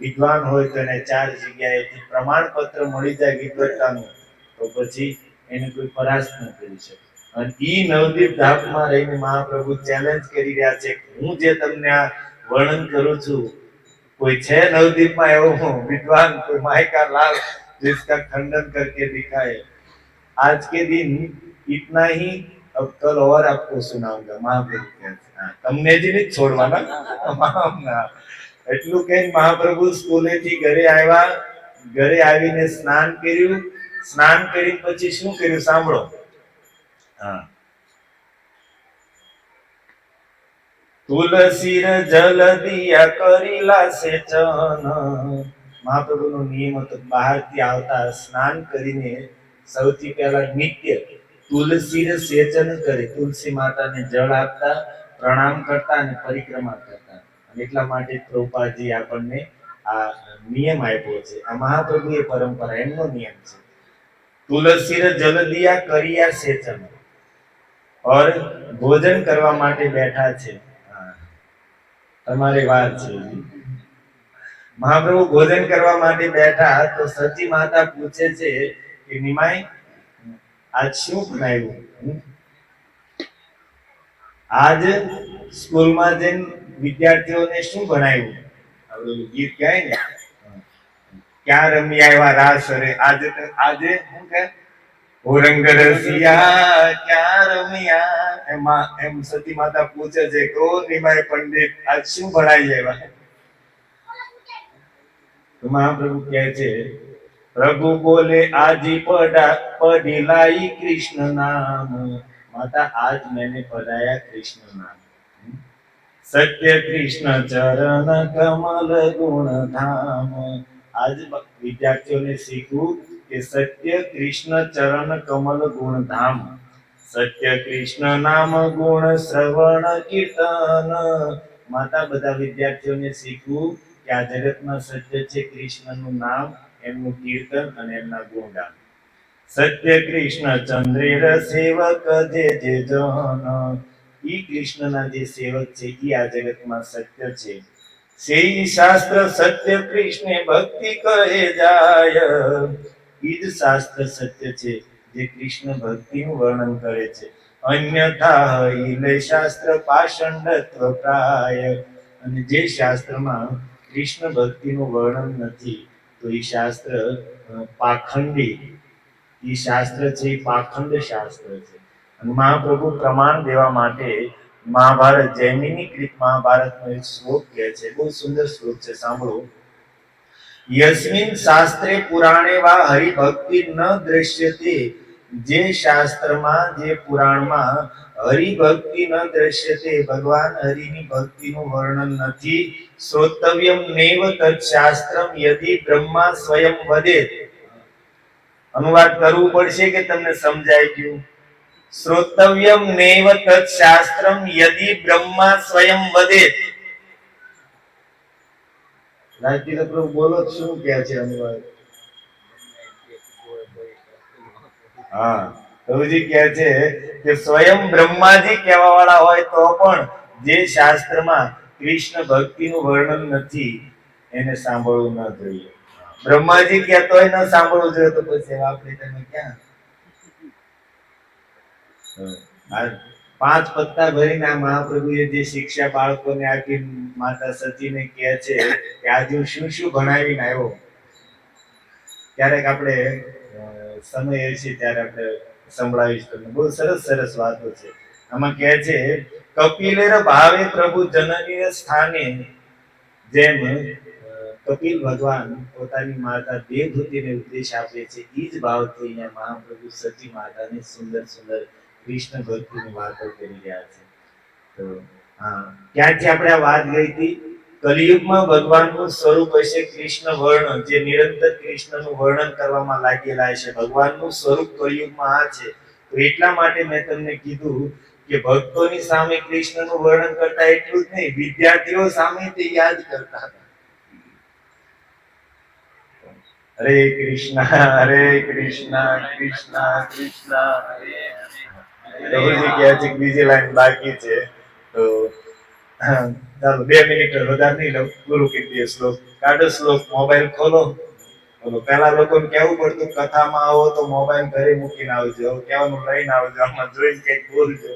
વિદ્વાન હોય તો એને ચાર જગ્યાએથી પ્રમાણપત્ર મળી જાય વિદ્વત્તાનું, તો પછી એને કોઈ પરાસ્ત ન કરી શકે. અને ઈ નવદીપ ધામમાં રહીને મહાપ્રભુ ચેલેન્જ કરી રહ્યા છે, હું જે તમને આ વર્ણન કરું છું, કોઈ છે નવદીપમાં એવો વિદ્વાન, કોઈ માયકા લાલ जिसका खंडन करके दिखाए. आज के दिन इतना ही, अब कल और आपको सुनाऊंगा. મહાપ્રભુ કહે છે તમને જ નહીં છોડવાના. એટલું કઈ મહાપ્રભુ સ્કૂલેથી ઘરે આવ્યા, ઘરે આવીને સ્નાન કર્યું, સ્નાન કરી પછી શું કર્યું સાંભળો. હા, તુલસી જલ દિયા કરીલા સેચન. મહાપ્રભુનો નિયમ હતો બહારથી આવતા સ્નાન કરીને સૌથી પહેલા નિત્ય તુલસી સેચન કરી, તુલસી માતાને જળ આપતા, પ્રણામ કરતા અને પરિક્રમા કરતા. એટલા માટે પ્રભુપાદજી આપણને આ નિયમ આપ્યો છે. આ મહાપ્રભુ એ પરંપરા, એમનો નિયમ છે. તુલસી જલ દિયા કરિયા સેચન, ઓર ભોજન કરવા માટે બેઠા છે. તમારી વાત છે. મહાપ્રભુ ભોજન કરવા માટે બેઠા તો સતી માતા પૂછે છે કે નિમાઈ આજ શું બનાવ્યું? આજ સ્કૂલમાં જઈને વિદ્યાર્થીઓને શું ભણાવ્યું? આપણું ગીત ગાય ને, ક્યાં રમી આવ્યા રાસ રે, આજે શું કે ઓરંગ રસિયા ક્યાં રમ્યા, એમાં એમ સતી માતા પૂછે છે કે ઓ નિમાય પંડિત આજ શું ભણાઈ આવ્યા? તો મહાપ્રભુ કહે છે પ્રભુ બોલે આજી પઢી लाई कृष्ण नाम, माता आज मैंने पढ़ाया कृष्ण नाम, सत्य कृष्ण चरण कमल गुण धाम। आज विद्यार्थियों ने सीखू कि सत्य कृष्ण चरण कमल गुण धाम, सत्य कृष्ण नाम गुण श्रवण कीर्तन। माता બધા વિદ્યાર્થીઓને શીખવું કે આ જગતમાં સત્ય છે કૃષ્ણનું નામ, એમનું કીર્તન અને એમના ગુણગાન। સત્ય કૃષ્ણ ચંદ્રેર સેવક જે જે જન, ઈ કૃષ્ણના જે સેવક છે ઈ આ જગતમાં સત્ય છે। સેઈ શાસ્ત્ર સત્ય કૃષ્ણે ભક્તિ કહે જાય, ઈ જ શાસ્ત્ર સત્ય છે જે કૃષ્ણ ભક્તિનું વર્ણન કરે છે। અન્યથા ઈલે શાસ્ત્ર પાષંડત્વ પ્રાય, અને જે શાસ્ત્રમાં કૃષ્ણ ભક્તિનું વર્ણન નથી તો એ શાસ્ત્ર પાખંડી, એ શાસ્ત્ર છે એ પાખંડ શાસ્ત્ર છે। અને મહાપ્રભુ પ્રમાણ દેવા માટે મહાભારત જૈમિની કૃત મહાભારતનો એક શ્લોક કહે છે, બહુ સુંદર શ્લોક છે, સાંભળો। યસ્મિન શાસ્ત્રે પુરાણે વા હરિભક્તિ ન દ્રશ્યતે, જે શાસ્ત્રમાં જે પુરાણમાં હરિભક્તિ ન દ્રશ્યતે, ભગવાન હરિની ભક્તિનું વર્ણન નથી, શ્રોતવ્યમ નૈવ તત્ શાસ્ત્રમ યદિ બ્રહ્મા સ્વયં વદેત। અનુવાદ કરવું પડશે કે તમને સમજાઈ ગયું? શ્રોતવ્યમ નૈવ તત્ શાસ્ત્રમ યદિ બ્રહ્મા સ્વયં વદેત। રાજ્ય પ્રભુ બોલો શું કહે છે અનુવાદ? હા, પ્રભુજી કહે છે કે સ્વયં બ્રહ્માજી કહેવા વાળા હોય તો પણ જે શાસ્ત્રમાં કૃષ્ણ ભક્તિનું વર્ણન નથી એને સાંભળવું ન જોઈએ। બ્રહ્માજી કહેતો હોય ન સાંભળવું જોઈએ તો પછી આપણે તમે ક્યાં? પાંચ પત્તા ભરીને આ મહાપ્રભુએ જે શિક્ષા બાળકોને આપી, માતા સતીને કહે છે કે આજે હું શું શું ભણાવીને આવ્યો। ક્યારેક આપણે સમય હશે ત્યારે આપણે સંભળાવીશ તમને, બહુ સરસ સરસ વાતો છે। આમાં કહે છે કપિલેર ભાવે પ્રભુ જનની સ્થાને, જેમ કપિલ ભગવાન પોતાની માતા દેવહૂતિને ઉપદેશ આપે છે એ જ ભાવથી અહીંયા મહાપ્રભુ સતી માતાને સુંદર સુંદર કૃષ્ણ ભક્તિની વાતો કરી રહ્યા છે। તો હા, ક્યાંથી આપણે આ વાત ગઈ હતી? કલિયુગમાં ભગવાનનું સ્વરૂપ હશે કૃષ્ણ વર્ણ, જે નિરંતર કૃષ્ણનું વર્ણન કરવામાં લાગેલા છે। ભગવાનનું સ્વરૂપ કલિયુગમાં આ છે, તો એટલા માટે મેં તમને કીધું કે ભક્તોની સામે કૃષ્ણનું વર્ણન કરતા એટલું જ નહીં, વિદ્યાર્થીઓ સામે તે યાદ કરતા હતા। હરે કૃષ્ણ કૃષ્ણ કૃષ્ણ હરે, પ્રભુજી કહે છે કે બીજી લાઈન બાકી છે, તો ચાલો 2 મિનિટ વધારે નહીં લઉં, પૂરું કરી દઈએ શ્લોક। કાઢો શ્લોક, મોબાઈલ ખોલો। બોલો, પેલા લોકોને કેવું પડતું કથામાં આવો તો મોબાઈલ ઘરે મૂકીને આવજો, કેવાનું લઈને આવજો, આમાં જોઈને કઈક બોલજો।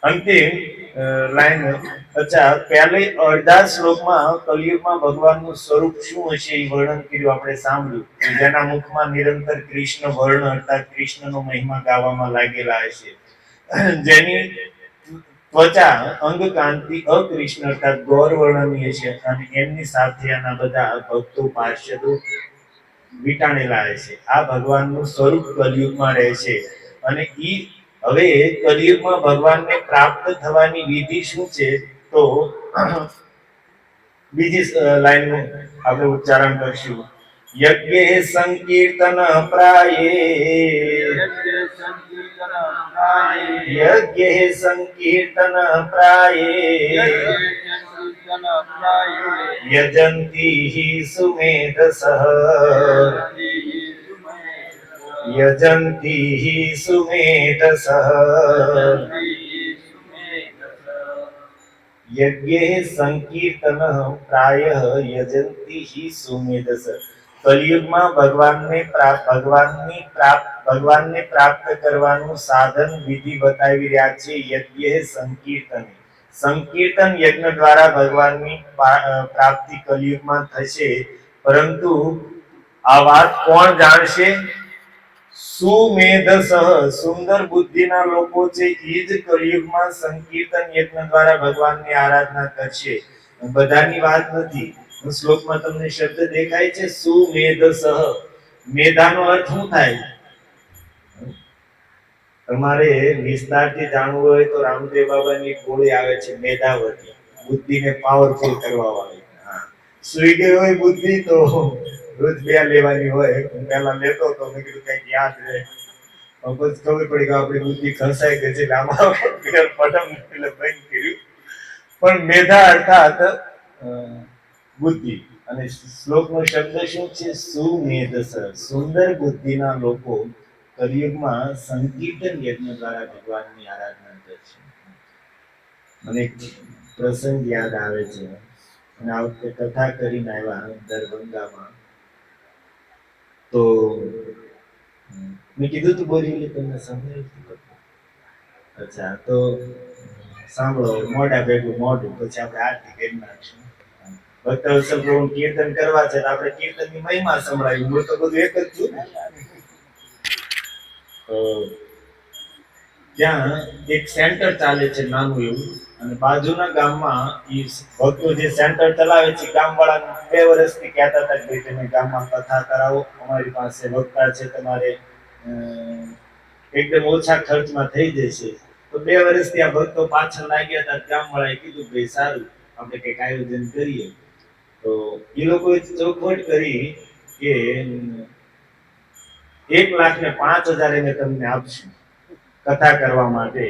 અંતિમ લાઈન, અચ્છા, પહેલી અડધા શ્લોકમાં કલિયુગમાં ભગવાનનું સ્વરૂપ શું હશે એ વર્ણન કર્યું, આપણે સાંભળ્યું, જેના મુખમાં નિરંતર કૃષ્ણ વર્ણ અર્થાત કૃષ્ણનો મહિમા ગાવામાં લાગેલા હશે, જેની ત્વચા અંગ કાંતિ અકૃષ્ણ અર્થાત ગૌર વર્ણની હશે, અને એમની સાથે આના બધા ભક્તો પાર્ષદો વીટાણેલા હશે। આ ભગવાનનું સ્વરૂપ કલિયુગમાં રહેશે, અને ઈ હવે કલિયુગમાં ભગવાનને પ્રાપ્ત થવાની વિધિ શું છે? તો બીજી લાઈનનું આપણે ઉચ્ચારણ કરશું। યજ્ઞે સંકીર્તન પ્રાયે, યજ્ઞે સંકીર્તન પ્રાયે, યજંતી સુમેધસઃ, યજંતી સુમેધસઃ, યજ્ઞે સંકીર્તન પ્રાયઃ યજંતિ હિ સુમેધસ. કલિયુગમાં ભગવાનને પ્રાપ્ત કરવાનું સાધન વિધિ બતાવી રહ્યા છે યજ્ઞે સંકીર્તન. સંકીર્તન યજ્ઞ દ્વારા ભગવાનની પ્રાપ્તિ કલિયુગમાં થશે. પરંતુ આ વાત કોણ જાણશે? સુમેધસઃ, સુંદર બુદ્ધિના લોકો છે એ જ કલિયુગમાં સંકીર્તન યજ્ઞ દ્વારા ભગવાનની આરાધના કરશે. બધાની વાત નથી. શ્લોકમાં તમને શબ્દ દેખાય છે સુમેધસઃ. મેધાનો અર્થ શું થાય? તમારે વિસ્તારથી જાણવું હોય તો રામદેવ બાબાની ગોળી આવે છે મેધાવતી, બુદ્ધિને પાવરફુલ કરવા વાળી. સુઈ ગઈ હોય બુદ્ધિ તો રોજ બે લેવાની હોય. હું પેલા લેતો તો મેં કીધું કઈક યાદ રહે. પછી ખબર પડી કે આપણી બુદ્ધિ ખસાઈ ગઈ છે એટલે આમાં પટમ એટલે બંધ કર્યું. પણ મેધા અર્થાત બુદ્ધિ. અને શ્લોકનો શબ્દ શું છે? સુમેધસ. સુંદર બુદ્ધિના લોકો કલિયુગમાં સંકીર્તન યજ્ઞ દ્વારા ભગવાનની આરાધના કરશે. મને પ્રસંગ યાદ આવે છે. અને આ વખતે કથા કરીને આવ્યા દરભંગામાં. તો મેં કીધું તું બોરી તમને સમજાયું. અચ્છા, તો સાંભળો. મોઢા ભેગું મોઢું, પછી આપણે આરતી કરી નાખશું. ભક્તવત્સલ પ્રભુ કીર્તન કરવા છે તો આપણે કીર્તનની મહિમા સંભળાવી. હું તો બધું એક જ છું ને. તો ત્યાં એક સેન્ટર ચાલે છે નાનું એવું, અને બાજુના ગામમાં એ ભક્તો જે સેન્ટર ચલાવે છે ગામવાળા 2 વર્ષથી કહેતા હતા કે તમે ગામમાં કથા કરાવો, અમારી પાસે વક્તા છે, તમારે એકદમ ઓછા ખર્ચમાં થઈ જશે. તો 2 વર્ષથી આ ભક્તો પાછળ લાગ્યા હતા. ગામવાળાએ કીધું ભાઈ સારું, આપણે કંઈક આયોજન કરીએ. તો એ લોકોએ ચોખવટ કરી કે 1,05,000 અમે તમને આપશું કથા કરવા માટે.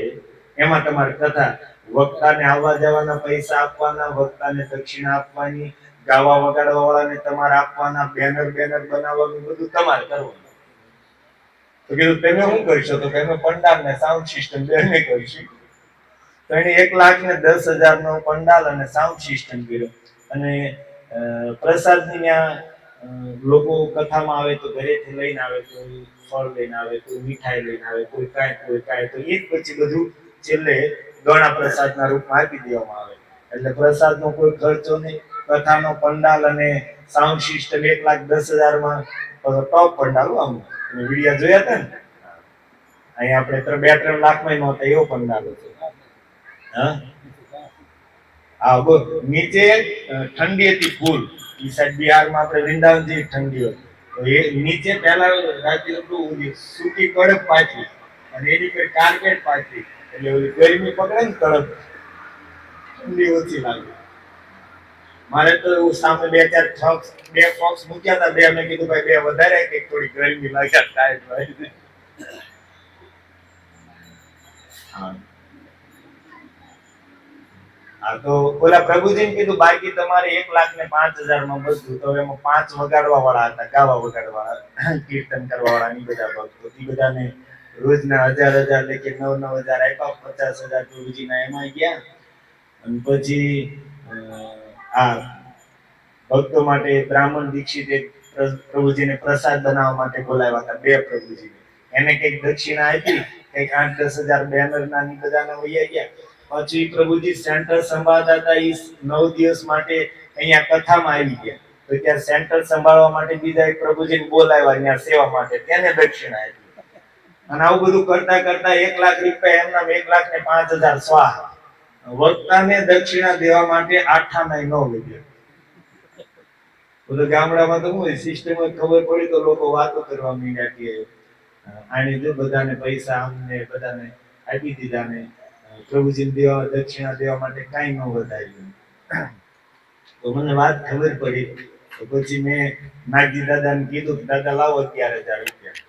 એમાં તમારે કથા, વક્તાને આવવા જવાના પૈસા આપવાના, વક્તાને દક્ષિણા આપવાની, ગાવા વગાડવા વાળાને તમારે આપવાના, બેનર બનાવવાનું, બધું તમારે કરવાનું. તો કીધું તમે શું કરશો? તો તમે પંડાલ ને સાઉન્ડ સિસ્ટમ બેને કરશું. તો એને 1,10,000 નો પંડાલ અને સાઉન્ડ સિસ્ટમ કર્યો. અને પ્રસાદની ત્યાં લોકો કથામાં આવે તો ઘરેથી લઈને આવે, કોઈ ફળ લઈને આવે, કોઈ મીઠાઈ લઈને આવે, કોઈ કાંઈ. તો એ જ પછી બધું છેલ્લે ગણા પ્રસાદના રૂપમાં આપી દેવામાં આવે. એટલે પ્રસાદનો કોઈ ખર્ચો નહીં. કથાનો પંડાલ અને સાઉન્ડ સિસ્ટમ 1,10,000 માં ટોપ પંડાલ. આમ વિડીયા જોયા હતા ને, અહીંયા આપણે 2-3 લાખમાં નહોતા એવો પંડાલ હતો. હા, નીચે ઠંડી હતી ફૂલ. એ સાઈડ બિહારમાં આપણે વૃંદાવન જેવી ઠંડી હોય. તો એ નીચે પહેલા રાતે સૂકી કડક પાથરી, અને એની પર કાર્પેટ પાથરી, એટલે ઓલી ગરમી પકડે ને કડક, ઠંડી ઓછી લાગે. મારે તો એવું સામે 2 બોક્સ મૂક્યા હતા. 2 મેં કીધું ભાઈ 2 વધારે કે થોડી ગરમી લાગ્યા થાય. હા, તો ઓલા પ્રભુજીને કીધું બાકી તમારે 1,05,000 માં બધું. તો એમાં 5 વગાડવા વાળા હતા, ગાવા વગાડવા વાળા, કીર્તન કરવા વાળા, ની બધા ભક્તો. એ બધાને રોજના 1,000 લેકે 9,000 આપ્યા. 50,000 પ્રભુજીના એમાં ગયા. અને પછી આ ભક્તો માટે બ્રાહ્મણ દીક્ષિત એક પ્રભુજીને પ્રસાદ બનાવવા માટે બોલાવ્યા હતા. 2 પ્રભુજીને એને કઈક દક્ષિણા આપી, કઈક 8-10,000 બેનરના ની બધાને વૈયા ગયા. પછી પ્રભુજી સેન્ટર સંભાળતા હતા. એ 9 દિવસ માટે અહીંયા કથામાં આવી ગયા. તો ત્યાં સેન્ટર સંભાળવા માટે બીજા એક પ્રભુજીને બોલાવ્યા અહીંયા સેવા માટે, તેને દક્ષિણા આપી. અને આવું બધું કરતા કરતા 1,00,000 રૂપિયા એમના 1,05,000 સ્વાહ. વક્તાને દક્ષિણા દેવા માટે 8 આના 9 વધ્યા. બધું ગામડામાં તો શું સિસ્ટમ ખબર પડી તો લોકો વાતો કરવા માંડ્યા કે આને જો બધાને પૈસા અમને બધાને આપી દીધા ને પ્રભુજીને દેવા દક્ષિણા દેવા માટે કાંઈ ન વધાર્યું. તો મને વાત ખબર પડી. તો પછી મેં નાગજી દાદાને કીધું, દાદા લાવો 11,000 રૂપિયા.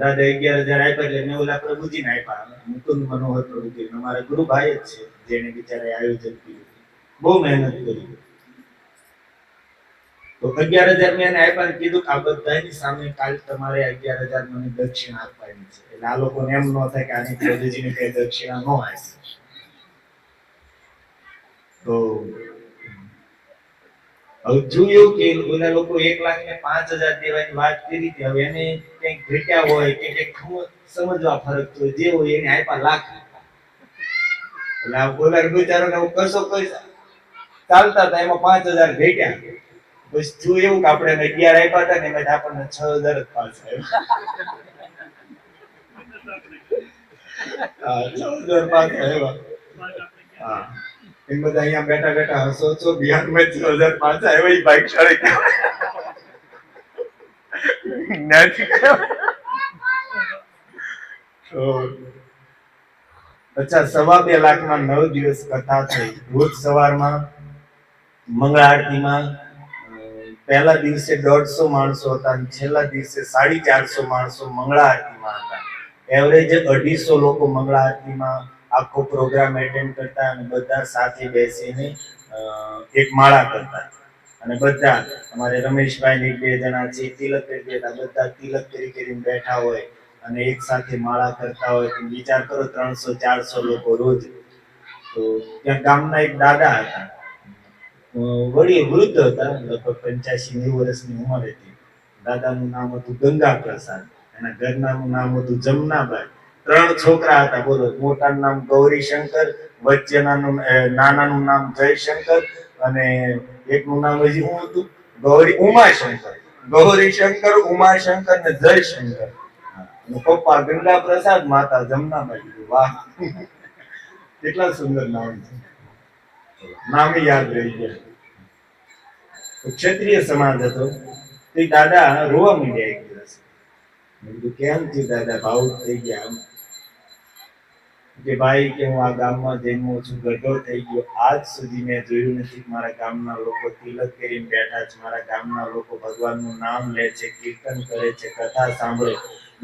દાદા 11,000 આપ્યા. એટલે મેં ઓલા પ્રભુજીને આપ્યા, મુકુંદ મનોહર પ્રભુજી, અમારા ગુરુભાઈ જ છે, જેને બિચારા આયોજન કર્યું, બહુ મહેનત કરી. તો 11,000 મેં એને આપ્યા. કીધું કે આ બધાની સામે કાલ તમારે 11,000 મને દક્ષિણા આપવાની છે. એટલે આ લોકોને એમ ન થાય કે આની પ્રભુજીને કઈ દક્ષિણા ન આપી. તો હવે જોયું કે ઓલા લોકો 1,05,000 દેવાની વાત કરી હતી, હવે એને કંઈક ઘટ્યા હોય કે કંઈક સમજવા ફરક તો જે હોય એને આપ્યા લાખ. એટલે આ બોલાર બિચારાને હું કશો પૈસા ચાલતા હતા એમાં 5,000 ઘટ્યા. બસ જો એવું કે આપણે 11 આપ્યા હતા ને એમાં આપણને 6,000 જ પાછા આવ્યા. 6,000 પાછા આવ્યા. હા, એમ બધા અહીંયા બેઠા બેઠા હસો છો, બિહારમાં 6,000 પાછા આવ્યા. ભાગશાળી અચ્છા, 2.25 લાખના 9 દિવસ કથા થઈ. રોજ સવારમાં મંગળા આરતીમાં પહેલા દિવસે 150 માણસો હતા અને છેલ્લા દિવસે 450 માણસો મંગળા આરતીમાં હતા. એવરેજ 250 લોકો મંગળા આરતીમાં આખો પ્રોગ્રામ એટેન્ડ કરતા અને બધા સાથે બેસીને એક માળા કરતા. અને બધા અમારે રમેશભાઈ એક બે જણા છે તિલક કરી દેતા, બધા તિલક કરીને બેઠા હોય અને એક સાથે માળા કરતા હોય. તો વિચાર કરો 300-400 લોકો રોજ. તો ત્યાં ગામના એક દાદા હતા, વળી વૃદ્ધ હતા, લગભગ 85-90 વર્ષની ઉંમર હતી. દાદાનું નામ હતું ગંગા પ્રસાદ, એના ઘરનાનું નામ હતું જમનાબાઈ. 3 છોકરા હતા, બોલો. મોટાનું નામ ગૌરીશંકર, વચ્ચેનાનું નાનાનું નામ જયશંકર અને એકનું નામ હજી શું હતું? ઉમાશંકર. ગૌરીશંકર, ઉમાશંકર ને જયશંકર. અને પપ્પા ગંગા પ્રસાદ, માતા જમનાબાઈ. વાહ, કેટલા સુંદર નામ છે. નામ યાદ રહી ગયા. ક્ષત્રિય સમાજ હતો. તે દાદા રોવા માંડ્યા એક દિવસ. મેં કીધું કેમ થયું દાદા, ભાવુક થઈ ગયા? કે ભાઈ કે હું આ ગામમાં જન્મો છું, ગઢો થઈ ગયો, આજ સુધી મેં જોયું નથી કે મારા ગામના લોકો તિલક કરીને બેઠા છે, મારા ગામના લોકો ભગવાનનું નામ લે છે, કીર્તન કરે છે, કથા સાંભળે.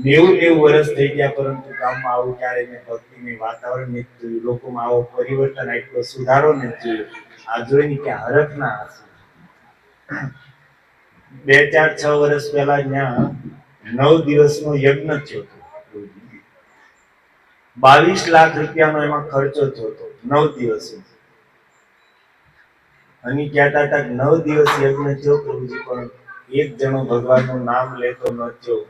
90 વર્ષ થઈ ગયા, પરંતુ ગામમાં આવું ક્યારે મેં ભક્તિની વાતાવરણ નથી જોયું, લોકોમાં આવો પરિવર્તન, આટલો સુધારો નથી જોયો. આ જોઈને કે હરખના હશે. 2-4-6 વર્ષ પહેલા ત્યાં 9 દિવસનો યજ્ઞ થયો હતો. 22 લાખ રૂપિયાનો એમાં ખર્ચો થયો હતો 9 દિવસ. અને કહેતા હતા 9 દિવસ યજ્ઞ થયો પ્રભુજી, પણ એક જણો ભગવાનનું નામ લેતો ન થયો,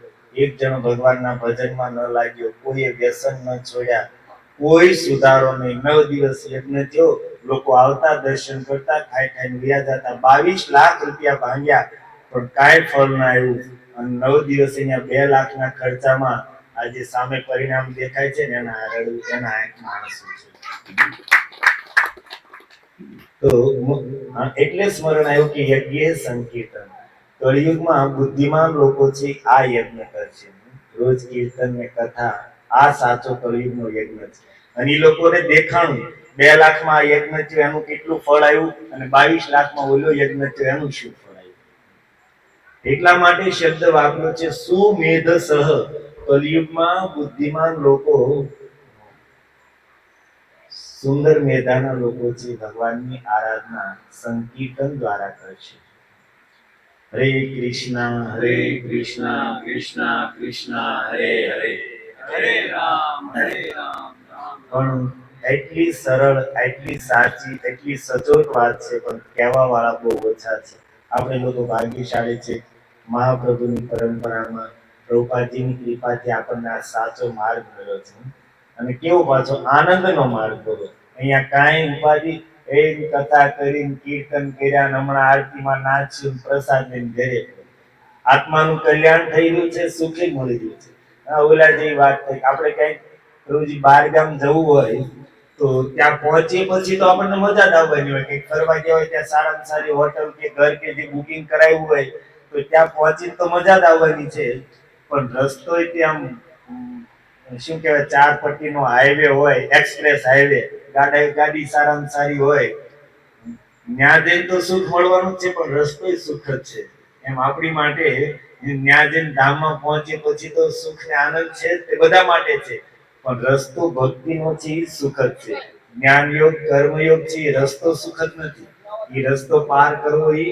એક જણો ભગવાનના ભજનમાં ન લાગ્યો, કોઈએ વ્યસન ન છોડ્યા, કોઈ સુધારો નહીં. 9 દિવસ યજ્ઞ થયો, લોકો આવતા, દર્શન કરતા, ખાઈ ખાઈને વ્યા જતા. 22 લાખ રૂપિયા ભાંગ્યા, પણ કાંઈ ફળ ના આવ્યું. અને 9 દિવસ અહીંયા 2 લાખના ખર્ચામાં આજે સામે પરિણામ દેખાય છે ને એના હરડું, એના આંખમાં આંસુ છે. તો એટલે સ્મરણ આવ્યું કે યજ્ઞ સંકીર્તન. કળિયુગમાં બુદ્ધિમાન લોકો છે આ યજ્ઞ કરશે, રોજ કીર્તન ને કથા. આ સાચો કળિયુગનો યજ્ઞ છે. અને એ લોકોને દેખાણું 2 લાખમાં આ યજ્ઞ થયો એનું કેટલું ફળ આવ્યું, અને 22 લાખમાં ઓલો યજ્ઞ થયો એનું શું ફળ આવ્યું. એટલા માટે શબ્દ વાપર્યો છે સુમેધ સહ. કલિયુગમાં બુદ્ધિમાન લોકો, સુંદર મેધાના લોકો છે, ભગવાનની આરાધના સંકીર્તન દ્વારા કરશે. હરે કૃષ્ણ હરે કૃષ્ણ કૃષ્ણ કૃષ્ણ હરે હરે, હરે રામ પણ એટલી સરળ, એટલી સાચી, એટલી સચોટ વાત છે, પણ કહેવા વાળા બહુ ઓછા છે. આપણે લોકો ભાગ્યશાળી છે. મહાપ્રભુની પરંપરામાં પ્રભુપાદજીની કૃપાથી આપણને આ સાચો માર્ગ મળ્યો છે. અને કેવો પાછો આનંદનો માર્ગ બોલો. અહીંયા કાંઈ ઉપાધિ, એ કથા કરીને કીર્તન કર્યા, હમણાં આરતીમાં નાચ્યું, પ્રસાદ લઈને ઘરે. આત્માનું કલ્યાણ થઈ રહ્યું છે, સુખ મળી રહ્યું છે. ઓલા જેવી વાત થઈ, આપણે કઈ રોજ બહાર ગામ જવું હોય તો ત્યાં પહોંચીએ પછી તો આપણને મજા જ આવવાની હોય. કંઈક ફરવા ગયા હોય ત્યાં સારામાં સારી હોટલ કે ઘર કે જે બુકિંગ કરાવ્યું હોય તો ત્યાં પહોંચીને તો મજા જ આવવાની છે. પણ રસ્તો ત્યાં શું કહેવાય, 4 પટ્ટીનો હાઈવે હોય, એક્સપ્રેસ હાઈવે, ગાડી સારામાં સારી હોય, ત્યાં જઈને તો સુખ મળવાનું છે, પણ રસ્તો સુખ જ છે. એમ આપણી માટે ત્યાં જઈને ધામમાં પહોંચે પછી તો સુખ ને આનંદ છે, તે બધા માટે છે, પણ રસ્તો ભક્તિનો છે, એ સુખ જ છે. જ્ઞાન યોગ, કર્મયોગ છે, એ રસ્તો સુખ જ નથી. એ રસ્તો પાર કરવો એ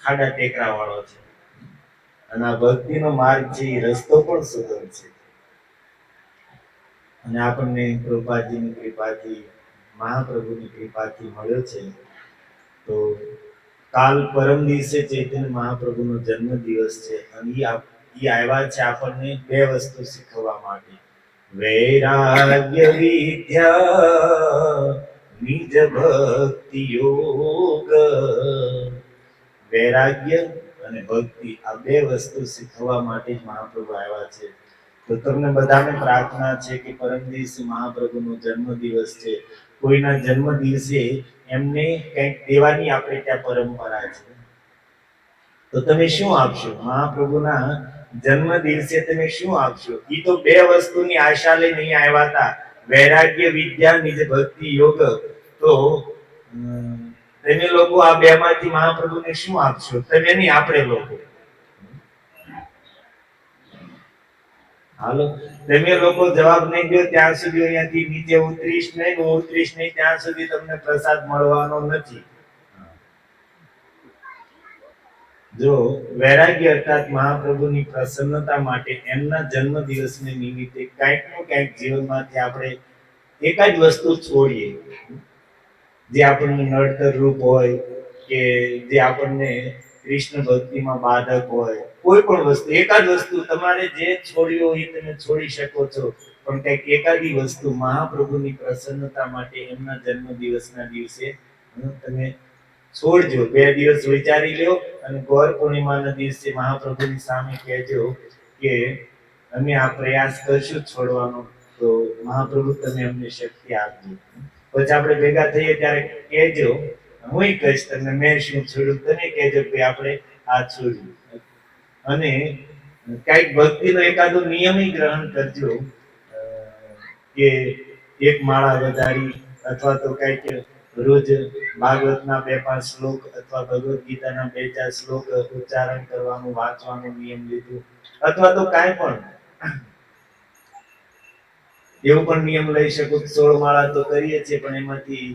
ખાડા ટેકરા વાળો છે. અને આ ભક્તિનો માર્ગ છે, એ રસ્તો પણ સુગમ છે. અને આપણને પ્રભુપાદજીની કૃપાથી, મહાપ્રભુની કૃપાથી મળ્યો છે. તો કાલ પરમ દિવસે ચૈતન્ય મહાપ્રભુનો જન્મ દિવસ છે અને ઈ આવ્યા છે આપણને બે વસ્તુ શીખવવા માટે. વૈરાગ્ય વિદ્યા નિજ ભક્તિ યોગ. વૈરાગ્ય અને ભક્તિ આ બે વસ્તુ શીખવવા માટે જ મહાપ્રભુ આવ્યા છે. તો તમને બધાને પ્રાર્થના છે કે પરમ દિવસે મહાપ્રભુનો જન્મ દિવસ છે. કોઈના જન્મ દિવસે એમને કંઈક દેવાની આપણે ત્યાં પરંપરા છે. તો તમે શું આપશો? મહાપ્રભુના જન્મ દિવસે તમે શું આપશો? ઈ તો બે વસ્તુની આશા લઈને અહીં આવ્યા હતા, વૈરાગ્ય વિદ્યા નિજ ભક્તિ યોગ. તો તમે લોકો આ બે માંથી મહાપ્રભુને શું આપશો? તમે નહીં, આપણે લોકો. હાલો, તમે લોકો જવાબ નહીં દો ત્યાં સુધી અહીંયાથી નીચે ઉતરીશ નહીં, હું ઉતરીશ નહીં ત્યાં સુધી તમને પ્રસાદ મળવાનો નથી. જો વૈરાગ્ય અર્થાત મહાપ્રભુની પ્રસન્નતા માટે એમના જન્મ દિવસને નિમિત્તે કંઈક નું કંઈક જીવનમાંથી આપણે એકાદ વસ્તુ છોડીએ, જે આપણને નડતર રૂપ હોય કે જે આપણને કૃષ્ણ ભક્તિમાં બાધક હોય, કોઈ પણ વસ્તુ, એકાદ વસ્તુ તમારે જે છોડ્યો હોય એ તમે છોડી શકો છો. પણ કંઈક એકાદી વસ્તુ મહાપ્રભુની પ્રસન્નતા માટે એમના જન્મ દિવસના દિવસે તમે છોડજો. 2 દિવસ વિચારી લો અને ગૌર પૂર્ણિમાના દિવસે મહાપ્રભુની સામે કહેજો કે અમે આ પ્રયાસ કરશું છોડવાનો, તો મહાપ્રભુ તમે અમને શક્તિ આપજો. પછી આપણે ભેગા થઈએ ત્યારે કહેજો, હું કહીશ તમને મેં શું છોડ્યું, તમે કહેજો કે આપણે આ છોડ્યું. અને કઈક ભક્તિનો એકાદો નિયમ ગ્રહણ કરજો કે એક માળા વધારી અથવા તો કઈક રોજ ભાગવતના 2-5 શ્લોક અથવા ભગવદ ગીતાના 2-4 શ્લોક ઉચ્ચારણ કરવાનું, વાંચવાનું નિયમ લીધું, અથવા તો કાંઈ પણ એવું પણ નિયમ લઈ શકો. 16 માળા તો કરીએ છીએ પણ એમાંથી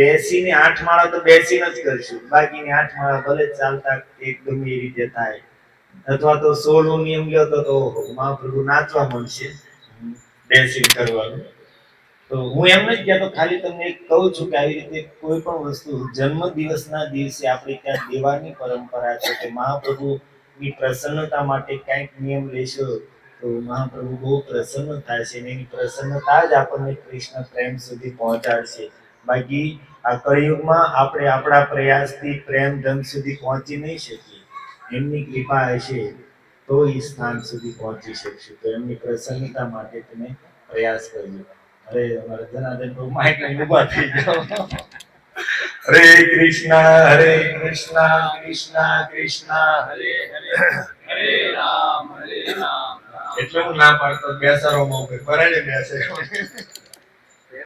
બેસીને 8 માળા તો બેસીને જ કરશું, બાકીની 8 માળા ભલે ચાલતા એક ગમે એ રીતે થાય. અથવા તો 16 નો નિયમ લ્યો તો મહાપ્રભુ નાચવા મળશે બેસી કરવાનું. તો હું એમ નથી કહેતો, ખાલી તમને કહું છું કે આવી રીતે કોઈ પણ વસ્તુ જન્મ દિવસના દિવસે આપણે ત્યાં દેવાની પરંપરા છે કે મહાપ્રભુની પ્રસન્નતા માટે કંઈક નિયમ લેશો તો મહાપ્રભુ બહુ પ્રસન્ન થાય છે. એની પ્રસન્નતા જ આપણને કૃષ્ણ પ્રેમ સુધી પહોંચાડશે. બાકી આ કળિયુગમાં આપણે આપણા પ્રયાસથી પ્રેમ ધન સુધી પહોંચી નહીં શકીએ. એમની કૃપા હશે તો એ સ્થાન સુધી પહોંચી શકશું. તો એમની પ્રસન્નતા માટે તમે પ્રયાસ કરજો. અરે અમારે જનાર્દન પ્રભુ માઇક લઈને ઊભા થઈ જાઓ. હરે કૃષ્ણ કૃષ્ણ કૃષ્ણ હરે હરે, હરે રામ એટલે હું ના પાડતો બેસાડો પરાણે બેસે.